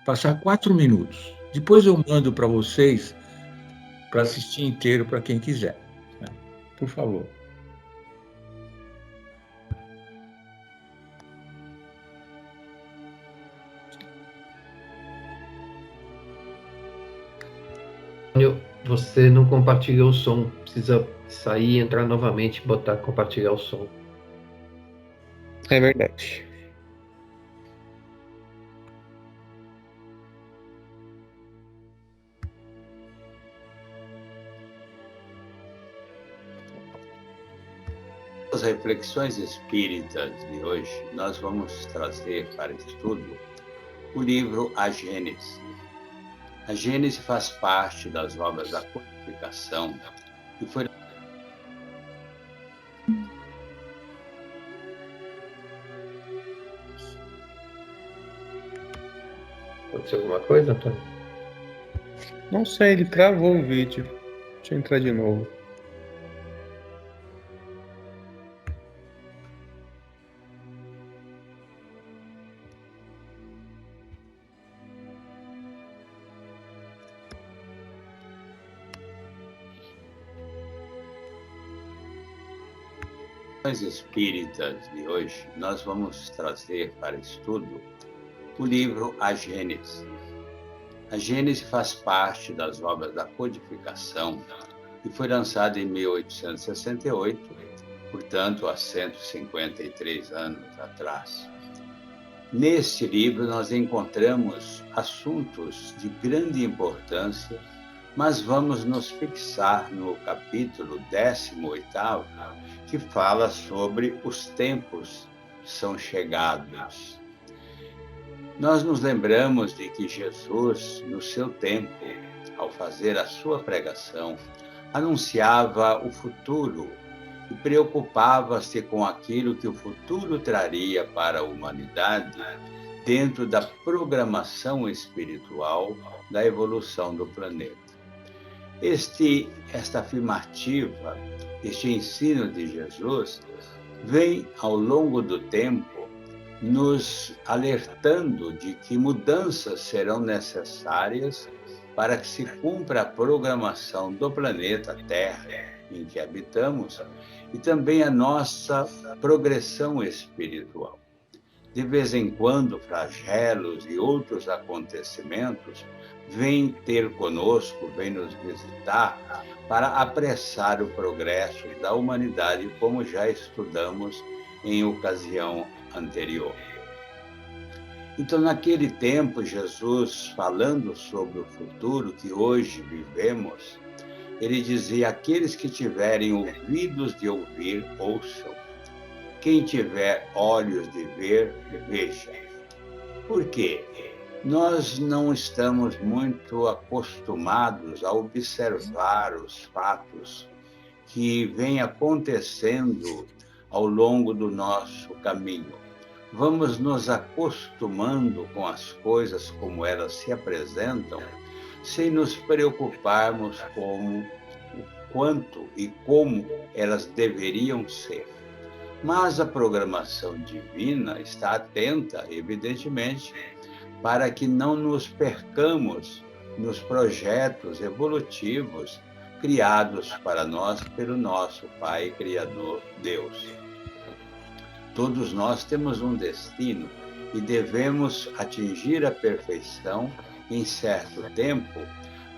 passar 4 minutos. Depois eu mando para vocês para assistir inteiro para quem quiser. Né? Por favor. Você não compartilhou o som. Precisa sair e entrar novamente e compartilhar o som. É verdade. As reflexões espíritas de hoje, nós vamos trazer para estudo o livro A Gênese. A Gênese faz parte das obras da codificação e foi Aconteceu alguma coisa, Antônio? Não sei, ele travou o vídeo. Deixa eu entrar de novo. As espíritas de hoje, nós vamos trazer para estudo o livro A Gênese. A Gênese faz parte das obras da codificação e foi lançada em 1868, portanto, há 153 anos atrás. Neste livro, nós encontramos assuntos de grande importância, mas vamos nos fixar no capítulo 18º, que fala sobre os tempos são chegados. Nós nos lembramos de que Jesus, no seu tempo, ao fazer a sua pregação, anunciava o futuro e preocupava-se com aquilo que o futuro traria para a humanidade dentro da programação espiritual da evolução do planeta. Esta afirmativa, este ensino de Jesus, vem ao longo do tempo nos alertando de que mudanças serão necessárias para que se cumpra a programação do planeta Terra em que habitamos e também a nossa progressão espiritual. De vez em quando, flagelos e outros acontecimentos vêm ter conosco, vêm nos visitar para apressar o progresso da humanidade, como já estudamos em ocasião anterior. Então, naquele tempo, Jesus, falando sobre o futuro que hoje vivemos, ele dizia: aqueles que tiverem ouvidos de ouvir, ouçam. Quem tiver olhos de ver, veja. Por quê? Nós não estamos muito acostumados a observar os fatos que vêm acontecendo ao longo do nosso caminho. Vamos nos acostumando com as coisas como elas se apresentam, sem nos preocuparmos com o quanto e como elas deveriam ser. Mas a programação divina está atenta, evidentemente, para que não nos percamos nos projetos evolutivos criados para nós pelo nosso Pai Criador, Deus. Todos nós temos um destino e devemos atingir a perfeição em certo tempo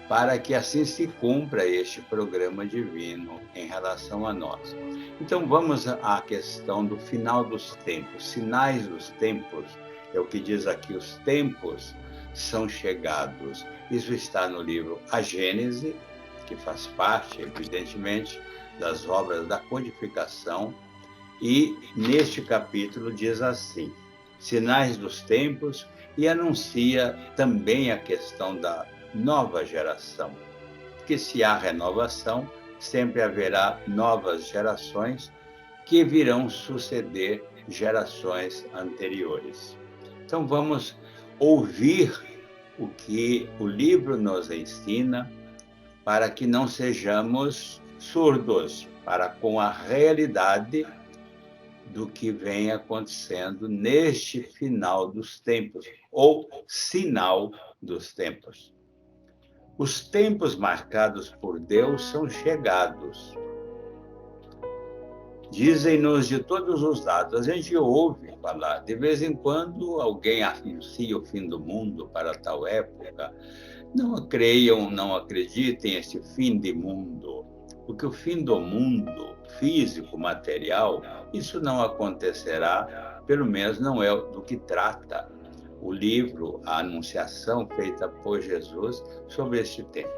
para que assim se cumpra este programa divino em relação a nós. Então vamos à questão do final dos tempos, sinais dos tempos, é o que diz aqui, os tempos são chegados. Isso está no livro A Gênese, que faz parte, evidentemente, das obras da codificação, e neste capítulo diz assim: sinais dos tempos, e anuncia também a questão da nova geração, que se há renovação, sempre haverá novas gerações que virão suceder gerações anteriores. Então vamos ouvir o que o livro nos ensina para que não sejamos surdos para com a realidade do que vem acontecendo neste final dos tempos, ou sinal dos tempos. Os tempos marcados por Deus são chegados. Dizem-nos de todos os lados. A gente ouve falar, de vez em quando alguém anuncia o fim do mundo para tal época. Não creiam, não acreditem nesse fim de mundo, porque o fim do mundo físico, material, isso não acontecerá, pelo menos não é do que trata o livro, a anunciação feita por Jesus sobre este tema.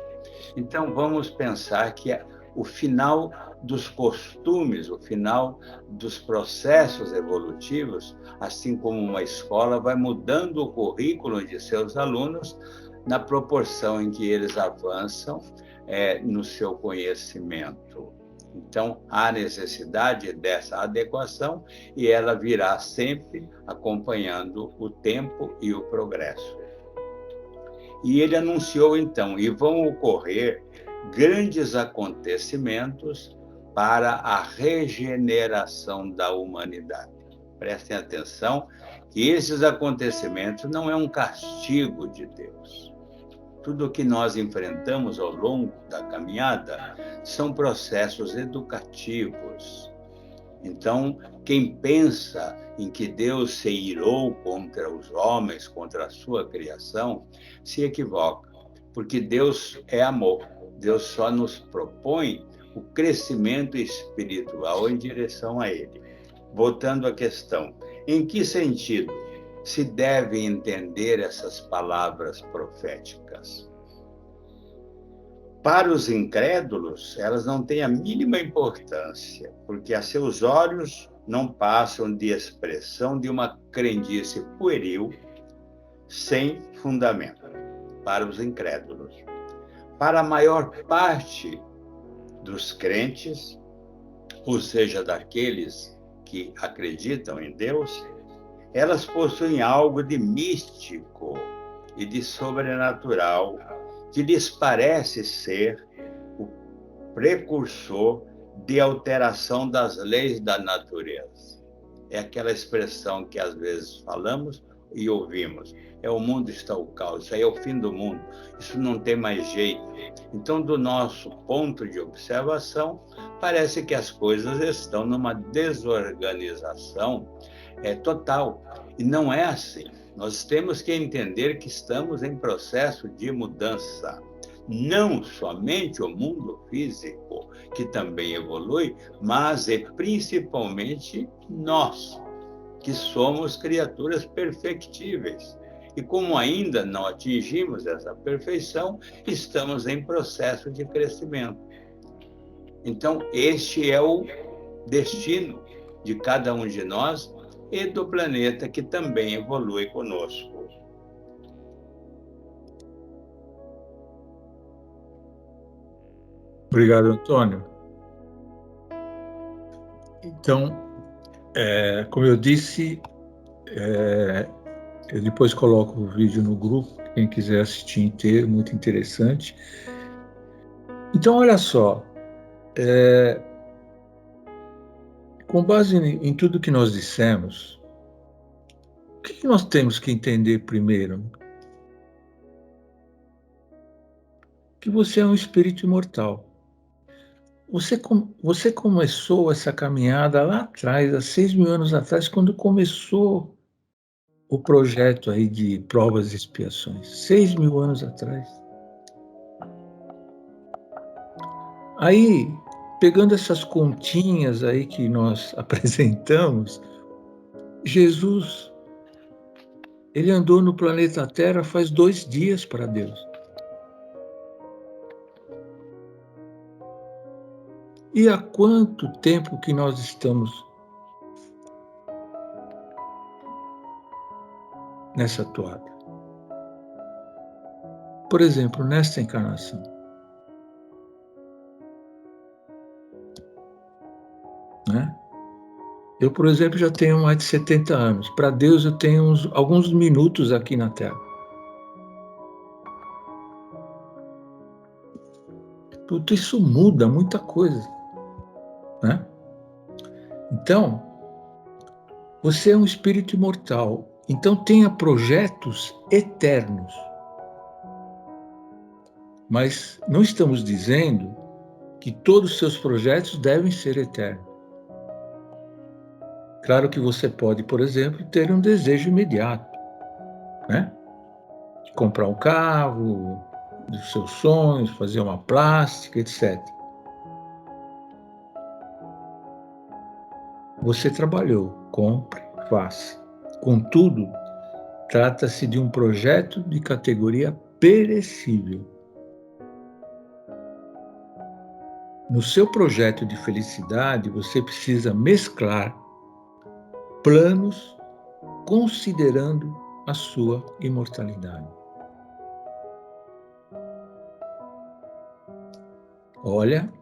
Então, vamos pensar que o final dos costumes, o final dos processos evolutivos, assim como uma escola vai mudando o currículo de seus alunos na proporção em que eles avançam no seu conhecimento. Então, há necessidade dessa adequação e ela virá sempre acompanhando o tempo e o progresso. E ele anunciou então, e vão ocorrer grandes acontecimentos para a regeneração da humanidade. Prestem atenção que esses acontecimentos não é um castigo de Deus. Tudo o que nós enfrentamos ao longo da caminhada são processos educativos. Então, quem pensa em que Deus se irou contra os homens, contra a sua criação, se equivoca, porque Deus é amor. Deus só nos propõe o crescimento espiritual em direção a Ele. Voltando à questão, em que sentido se deve entender essas palavras proféticas? Para os incrédulos, elas não têm a mínima importância, porque a seus olhos não passam de expressão de uma crendice pueril, sem fundamento. Para os incrédulos. Para a maior parte dos crentes, ou seja, daqueles que acreditam em Deus, elas possuem algo de místico e de sobrenatural que lhes parece ser o precursor de alteração das leis da natureza. É aquela expressão que às vezes falamos e ouvimos. O mundo está ao caos, isso aí é o fim do mundo, isso não tem mais jeito. Então, do nosso ponto de observação, parece que as coisas estão numa desorganização total. E não é assim. Nós temos que entender que estamos em processo de mudança. Não somente o mundo físico, que também evolui, mas principalmente nós, que somos criaturas perfectíveis. E como ainda não atingimos essa perfeição, estamos em processo de crescimento. Então, este é o destino de cada um de nós e do planeta que também evolui conosco. Obrigado, Antônio. Então, como eu disse, eu depois coloco o vídeo no grupo, quem quiser assistir inteiro, muito interessante. Então, olha só, com base em tudo que nós dissemos, o que nós temos que entender primeiro? Que você é um espírito imortal. Você começou essa caminhada lá atrás, há 6.000 anos atrás, quando começou o projeto aí de provas e expiações. 6.000 anos atrás. Aí, pegando essas continhas aí que nós apresentamos, Jesus, ele andou no planeta Terra faz 2 dias para Deus. E há quanto tempo que nós estamos nessa toada? Por exemplo, nesta encarnação. Né? Eu, por exemplo, já tenho mais de 70 anos. Para Deus, eu tenho alguns minutos aqui na Terra. Tudo isso muda muita coisa. Né? Então, você é um espírito imortal. Então, tenha projetos eternos. Mas não estamos dizendo que todos os seus projetos devem ser eternos. Claro que você pode, por exemplo, ter um desejo imediato, né? De comprar um carro, dos seus sonhos, fazer uma plástica, etc. Você trabalhou, compre, faça. Contudo, trata-se de um projeto de categoria perecível. No seu projeto de felicidade, você precisa mesclar planos considerando a sua imortalidade. Olha,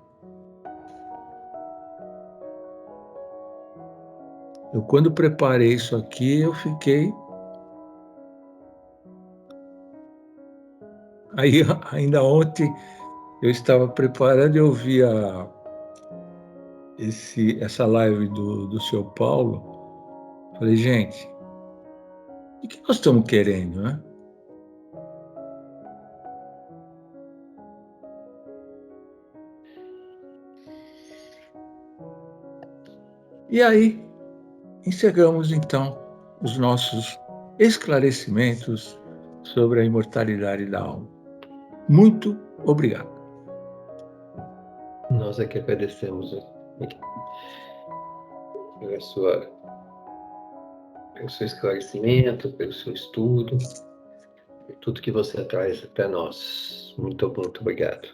eu quando preparei isso aqui, eu fiquei Aí, ainda ontem, eu estava preparando e ouvi essa live do seu Paulo. Falei, gente, o que nós estamos querendo, né? E aí, encerramos então os nossos esclarecimentos sobre a imortalidade da alma. Muito obrigado. Nós é que agradecemos pelo seu esclarecimento, pelo seu estudo, por tudo que você traz até nós. Muito, muito obrigado.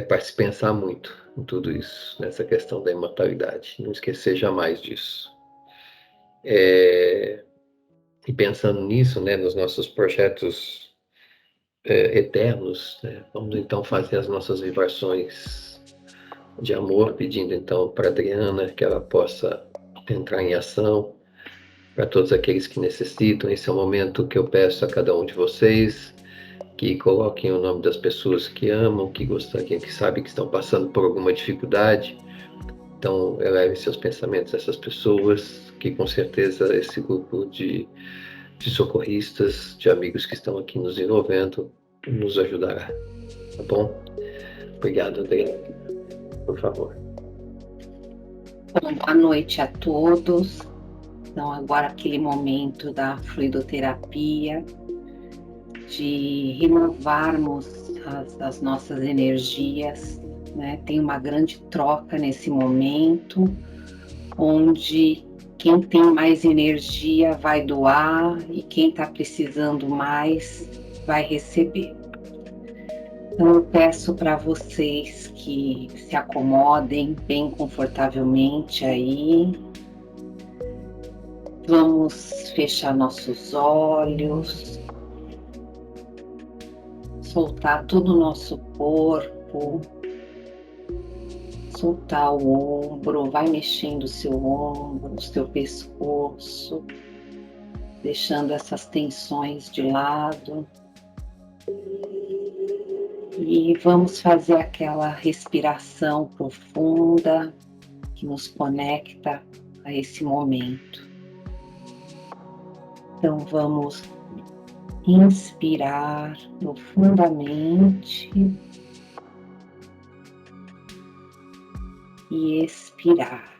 Para se pensar muito em tudo isso, nessa questão da imortalidade. Não esquecer jamais disso. E pensando nisso, né, nos nossos projetos eternos, né, vamos então fazer as nossas vibrações de amor, pedindo então para Adriana que ela possa entrar em ação para todos aqueles que necessitam. Esse é o momento que eu peço a cada um de vocês que coloquem o nome das pessoas que amam, que gostam, que sabem que estão passando por alguma dificuldade. Então, eleve seus pensamentos a essas pessoas, que com certeza esse grupo de socorristas, de amigos que estão aqui nos envolvendo, nos ajudará. Tá bom? Obrigado, Adriana. Por favor. Bom, boa noite a todos. Então, agora aquele momento da fluidoterapia, de renovarmos as nossas energias, né? Tem uma grande troca nesse momento, onde quem tem mais energia vai doar e quem está precisando mais vai receber. Então, eu peço para vocês que se acomodem bem confortavelmente aí. Vamos fechar nossos olhos, soltar todo o nosso corpo, soltar o ombro, vai mexendo o seu ombro, o seu pescoço, deixando essas tensões de lado. E vamos fazer aquela respiração profunda que nos conecta a esse momento. Então vamos inspirar profundamente e expirar.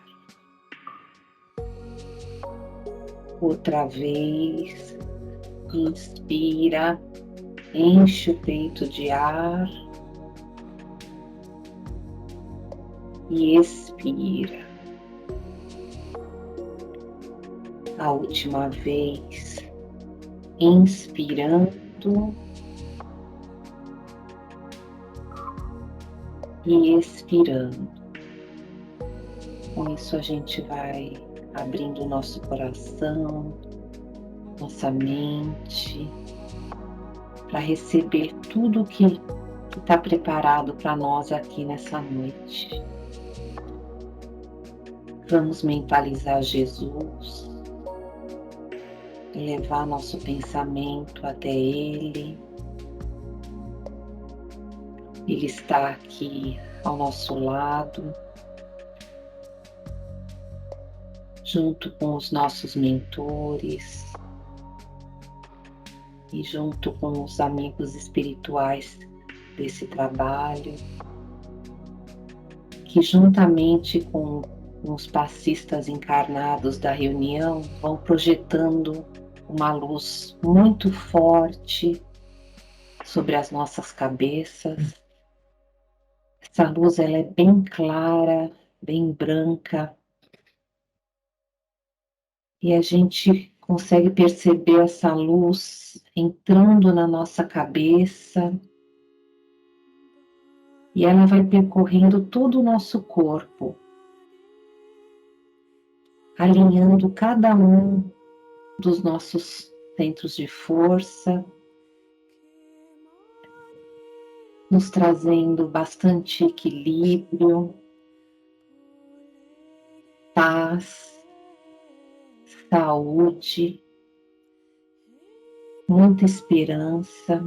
Outra vez, inspira, enche o peito de ar e expira. A última vez, inspirando e expirando. Com isso a gente vai abrindo o nosso coração, nossa mente, para receber tudo que está preparado para nós aqui nessa noite. Vamos mentalizar Jesus, levar nosso pensamento até Ele. Ele está aqui ao nosso lado, junto com os nossos mentores e junto com os amigos espirituais desse trabalho, que juntamente com os passistas encarnados da reunião vão projetando uma luz muito forte sobre as nossas cabeças. Essa luz ela é bem clara, bem branca, e a gente consegue perceber essa luz entrando na nossa cabeça e ela vai percorrendo todo o nosso corpo, alinhando cada um dos nossos centros de força, nos trazendo bastante equilíbrio, paz, saúde, muita esperança.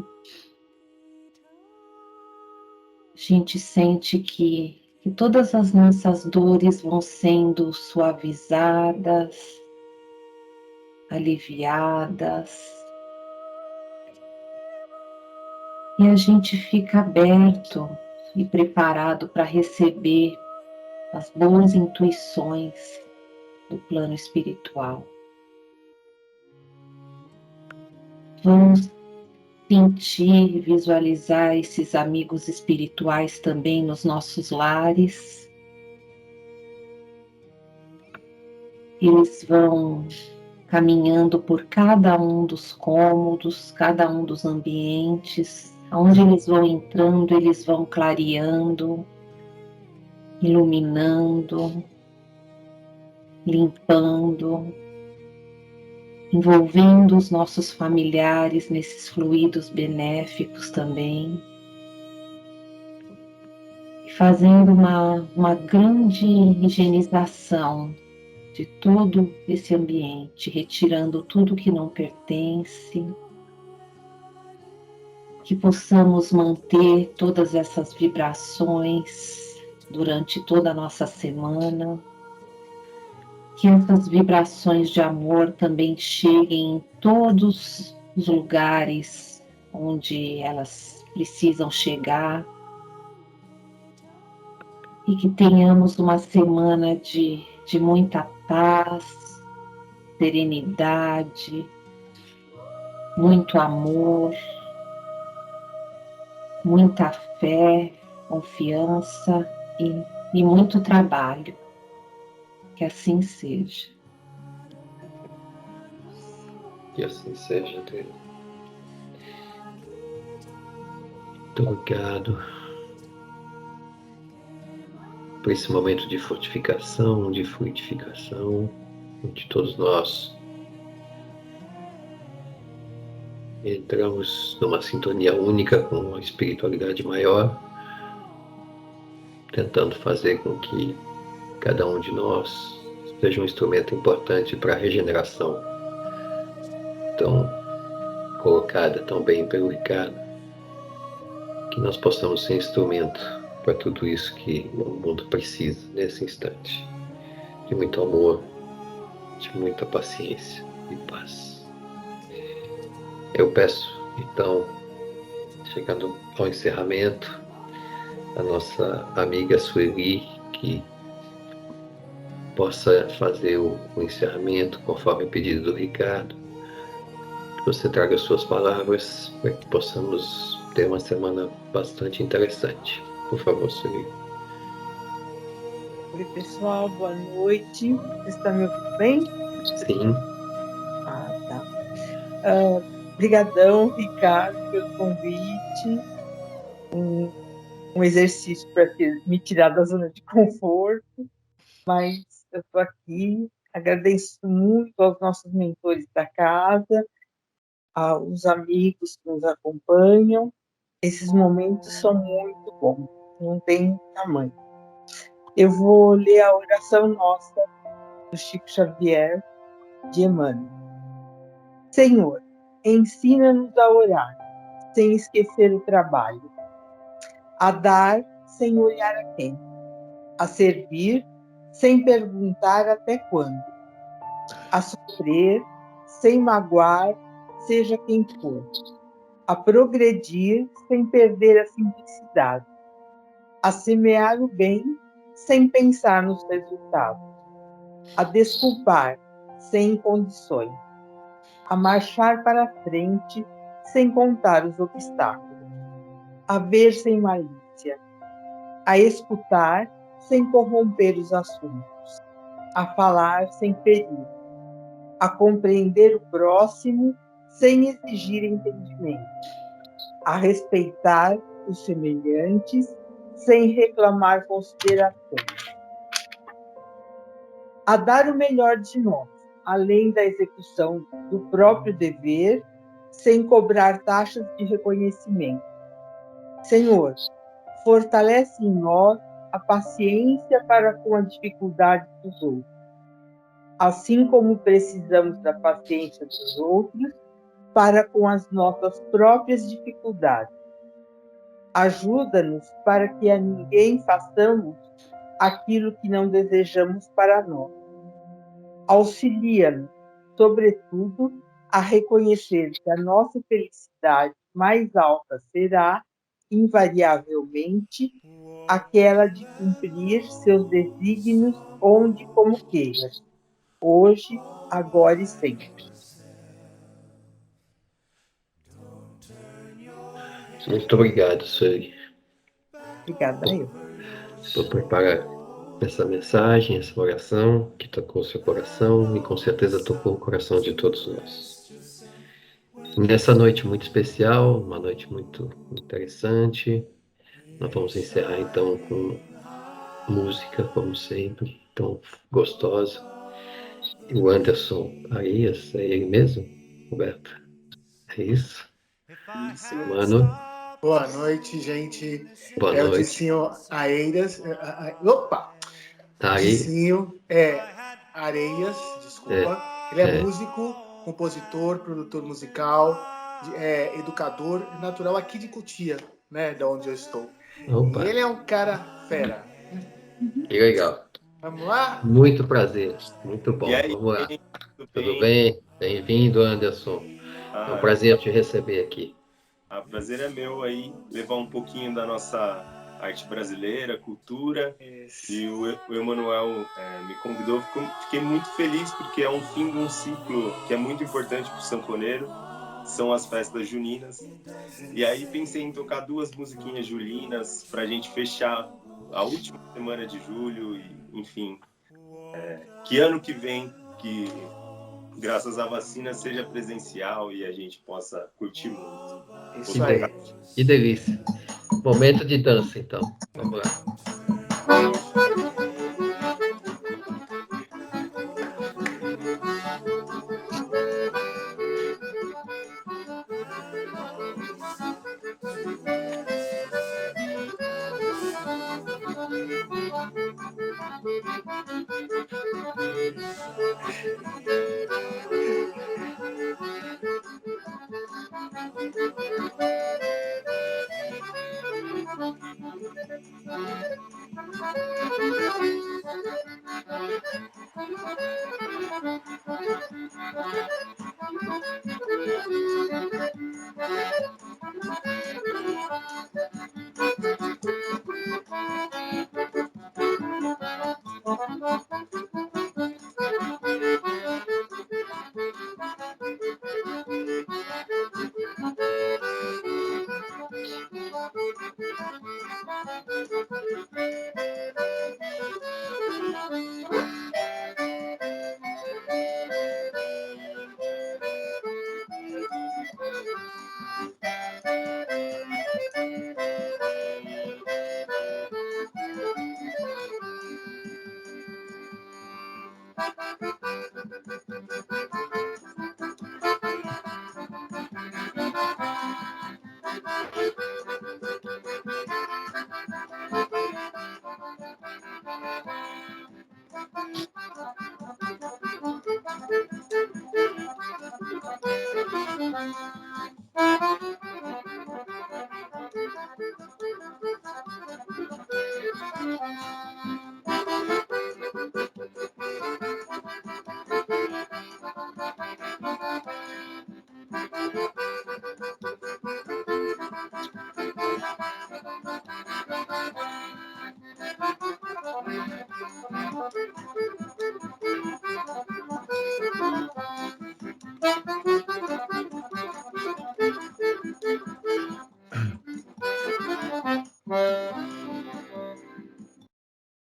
gente sente que todas as nossas dores vão sendo suavizadas, aliviadas, e a gente fica aberto e preparado para receber as boas intuições do plano espiritual. Vamos sentir, visualizar esses amigos espirituais também nos nossos lares. Eles vão caminhando por cada um dos cômodos, cada um dos ambientes. Aonde eles vão entrando, eles vão clareando, iluminando, limpando, envolvendo os nossos familiares nesses fluidos benéficos também, e fazendo uma grande higienização de todo esse ambiente, retirando tudo que não pertence, que possamos manter todas essas vibrações durante toda a nossa semana, que essas vibrações de amor também cheguem em todos os lugares onde elas precisam chegar, e que tenhamos uma semana de muita paz, serenidade, muito amor, muita fé, confiança e muito trabalho. Que assim seja. Que assim seja, Deus. Muito obrigado por esse momento de fortificação, de fluidificação, onde todos nós entramos numa sintonia única com a espiritualidade maior, tentando fazer com que cada um de nós seja um instrumento importante para a regeneração tão colocada tão bem pelo Ricardo, que nós possamos ser instrumento para tudo isso que o mundo precisa nesse instante, de muito amor, de muita paciência e paz. Eu peço, então, chegando ao encerramento, a nossa amiga Sueli, que possa fazer o encerramento conforme o pedido do Ricardo, que você traga suas palavras para que possamos ter uma semana bastante interessante. Por favor, Sueli. Oi, pessoal, boa noite. Você está me ouvindo bem? Sim. Tá. Obrigadão, Ricardo, pelo convite. Um exercício para me tirar da zona de conforto, mas eu estou aqui. Agradeço muito aos nossos mentores da casa, aos amigos que nos acompanham. Esses momentos são muito bons, não tem tamanho. Eu vou ler a oração nossa do Chico Xavier, de Emmanuel. Senhor, ensina-nos a orar, sem esquecer o trabalho, a dar sem olhar a quem, a servir sem perguntar até quando, a sofrer sem magoar, seja quem for, a progredir sem perder a simplicidade, a semear o bem sem pensar nos resultados, a desculpar sem condições, a marchar para frente sem contar os obstáculos, a ver sem malícia, a escutar sem corromper os assuntos, a falar sem ferir, a compreender o próximo sem exigir entendimento, a respeitar os semelhantes sem reclamar considerações, a dar o melhor de nós, além da execução do próprio dever, sem cobrar taxas de reconhecimento. Senhor, fortalece em nós a paciência para com a dificuldade dos outros, assim como precisamos da paciência dos outros para com as nossas próprias dificuldades. Ajuda-nos para que a ninguém façamos aquilo que não desejamos para nós. Auxilia-nos, sobretudo, a reconhecer que a nossa felicidade mais alta será, invariavelmente, aquela de cumprir seus desígnios onde e como queiras, hoje, agora e sempre. Muito obrigado, Sueli, Obrigada eu. por preparar essa mensagem, essa oração que tocou o seu coração e com certeza tocou o coração de todos nós. Nessa noite muito especial, uma noite muito interessante, nós vamos encerrar então com música, como sempre, tão gostosa. E o Anderson Arias, é ele mesmo, Roberto? É isso? Isso. Mano, Boa noite, gente. boa É o noite. Dicinho Areias. Opa! Ari, Dicinho Areias, desculpa. Ele é músico, compositor, produtor musical, educador natural aqui de Cotia, né? Da onde eu estou. opa, E ele é um cara fera. que legal. Vamos lá? Muito prazer, muito bom. E aí, Vamos lá. tudo bem? Bem-vindo, Anderson. É um prazer te receber aqui. Prazer é meu aí, levar um pouquinho da nossa arte brasileira, cultura. E o Emanuel me convidou, fiquei muito feliz porque é um fim de um ciclo que é muito importante para o sanfoneiro, são as festas juninas. E aí pensei em tocar 2 musiquinhas julinas para a gente fechar a última semana de julho e, enfim, que ano que vem, que graças à vacina seja presencial e a gente possa curtir muito. Isso aí. Que delícia. Momento de dança, então. Vamos lá.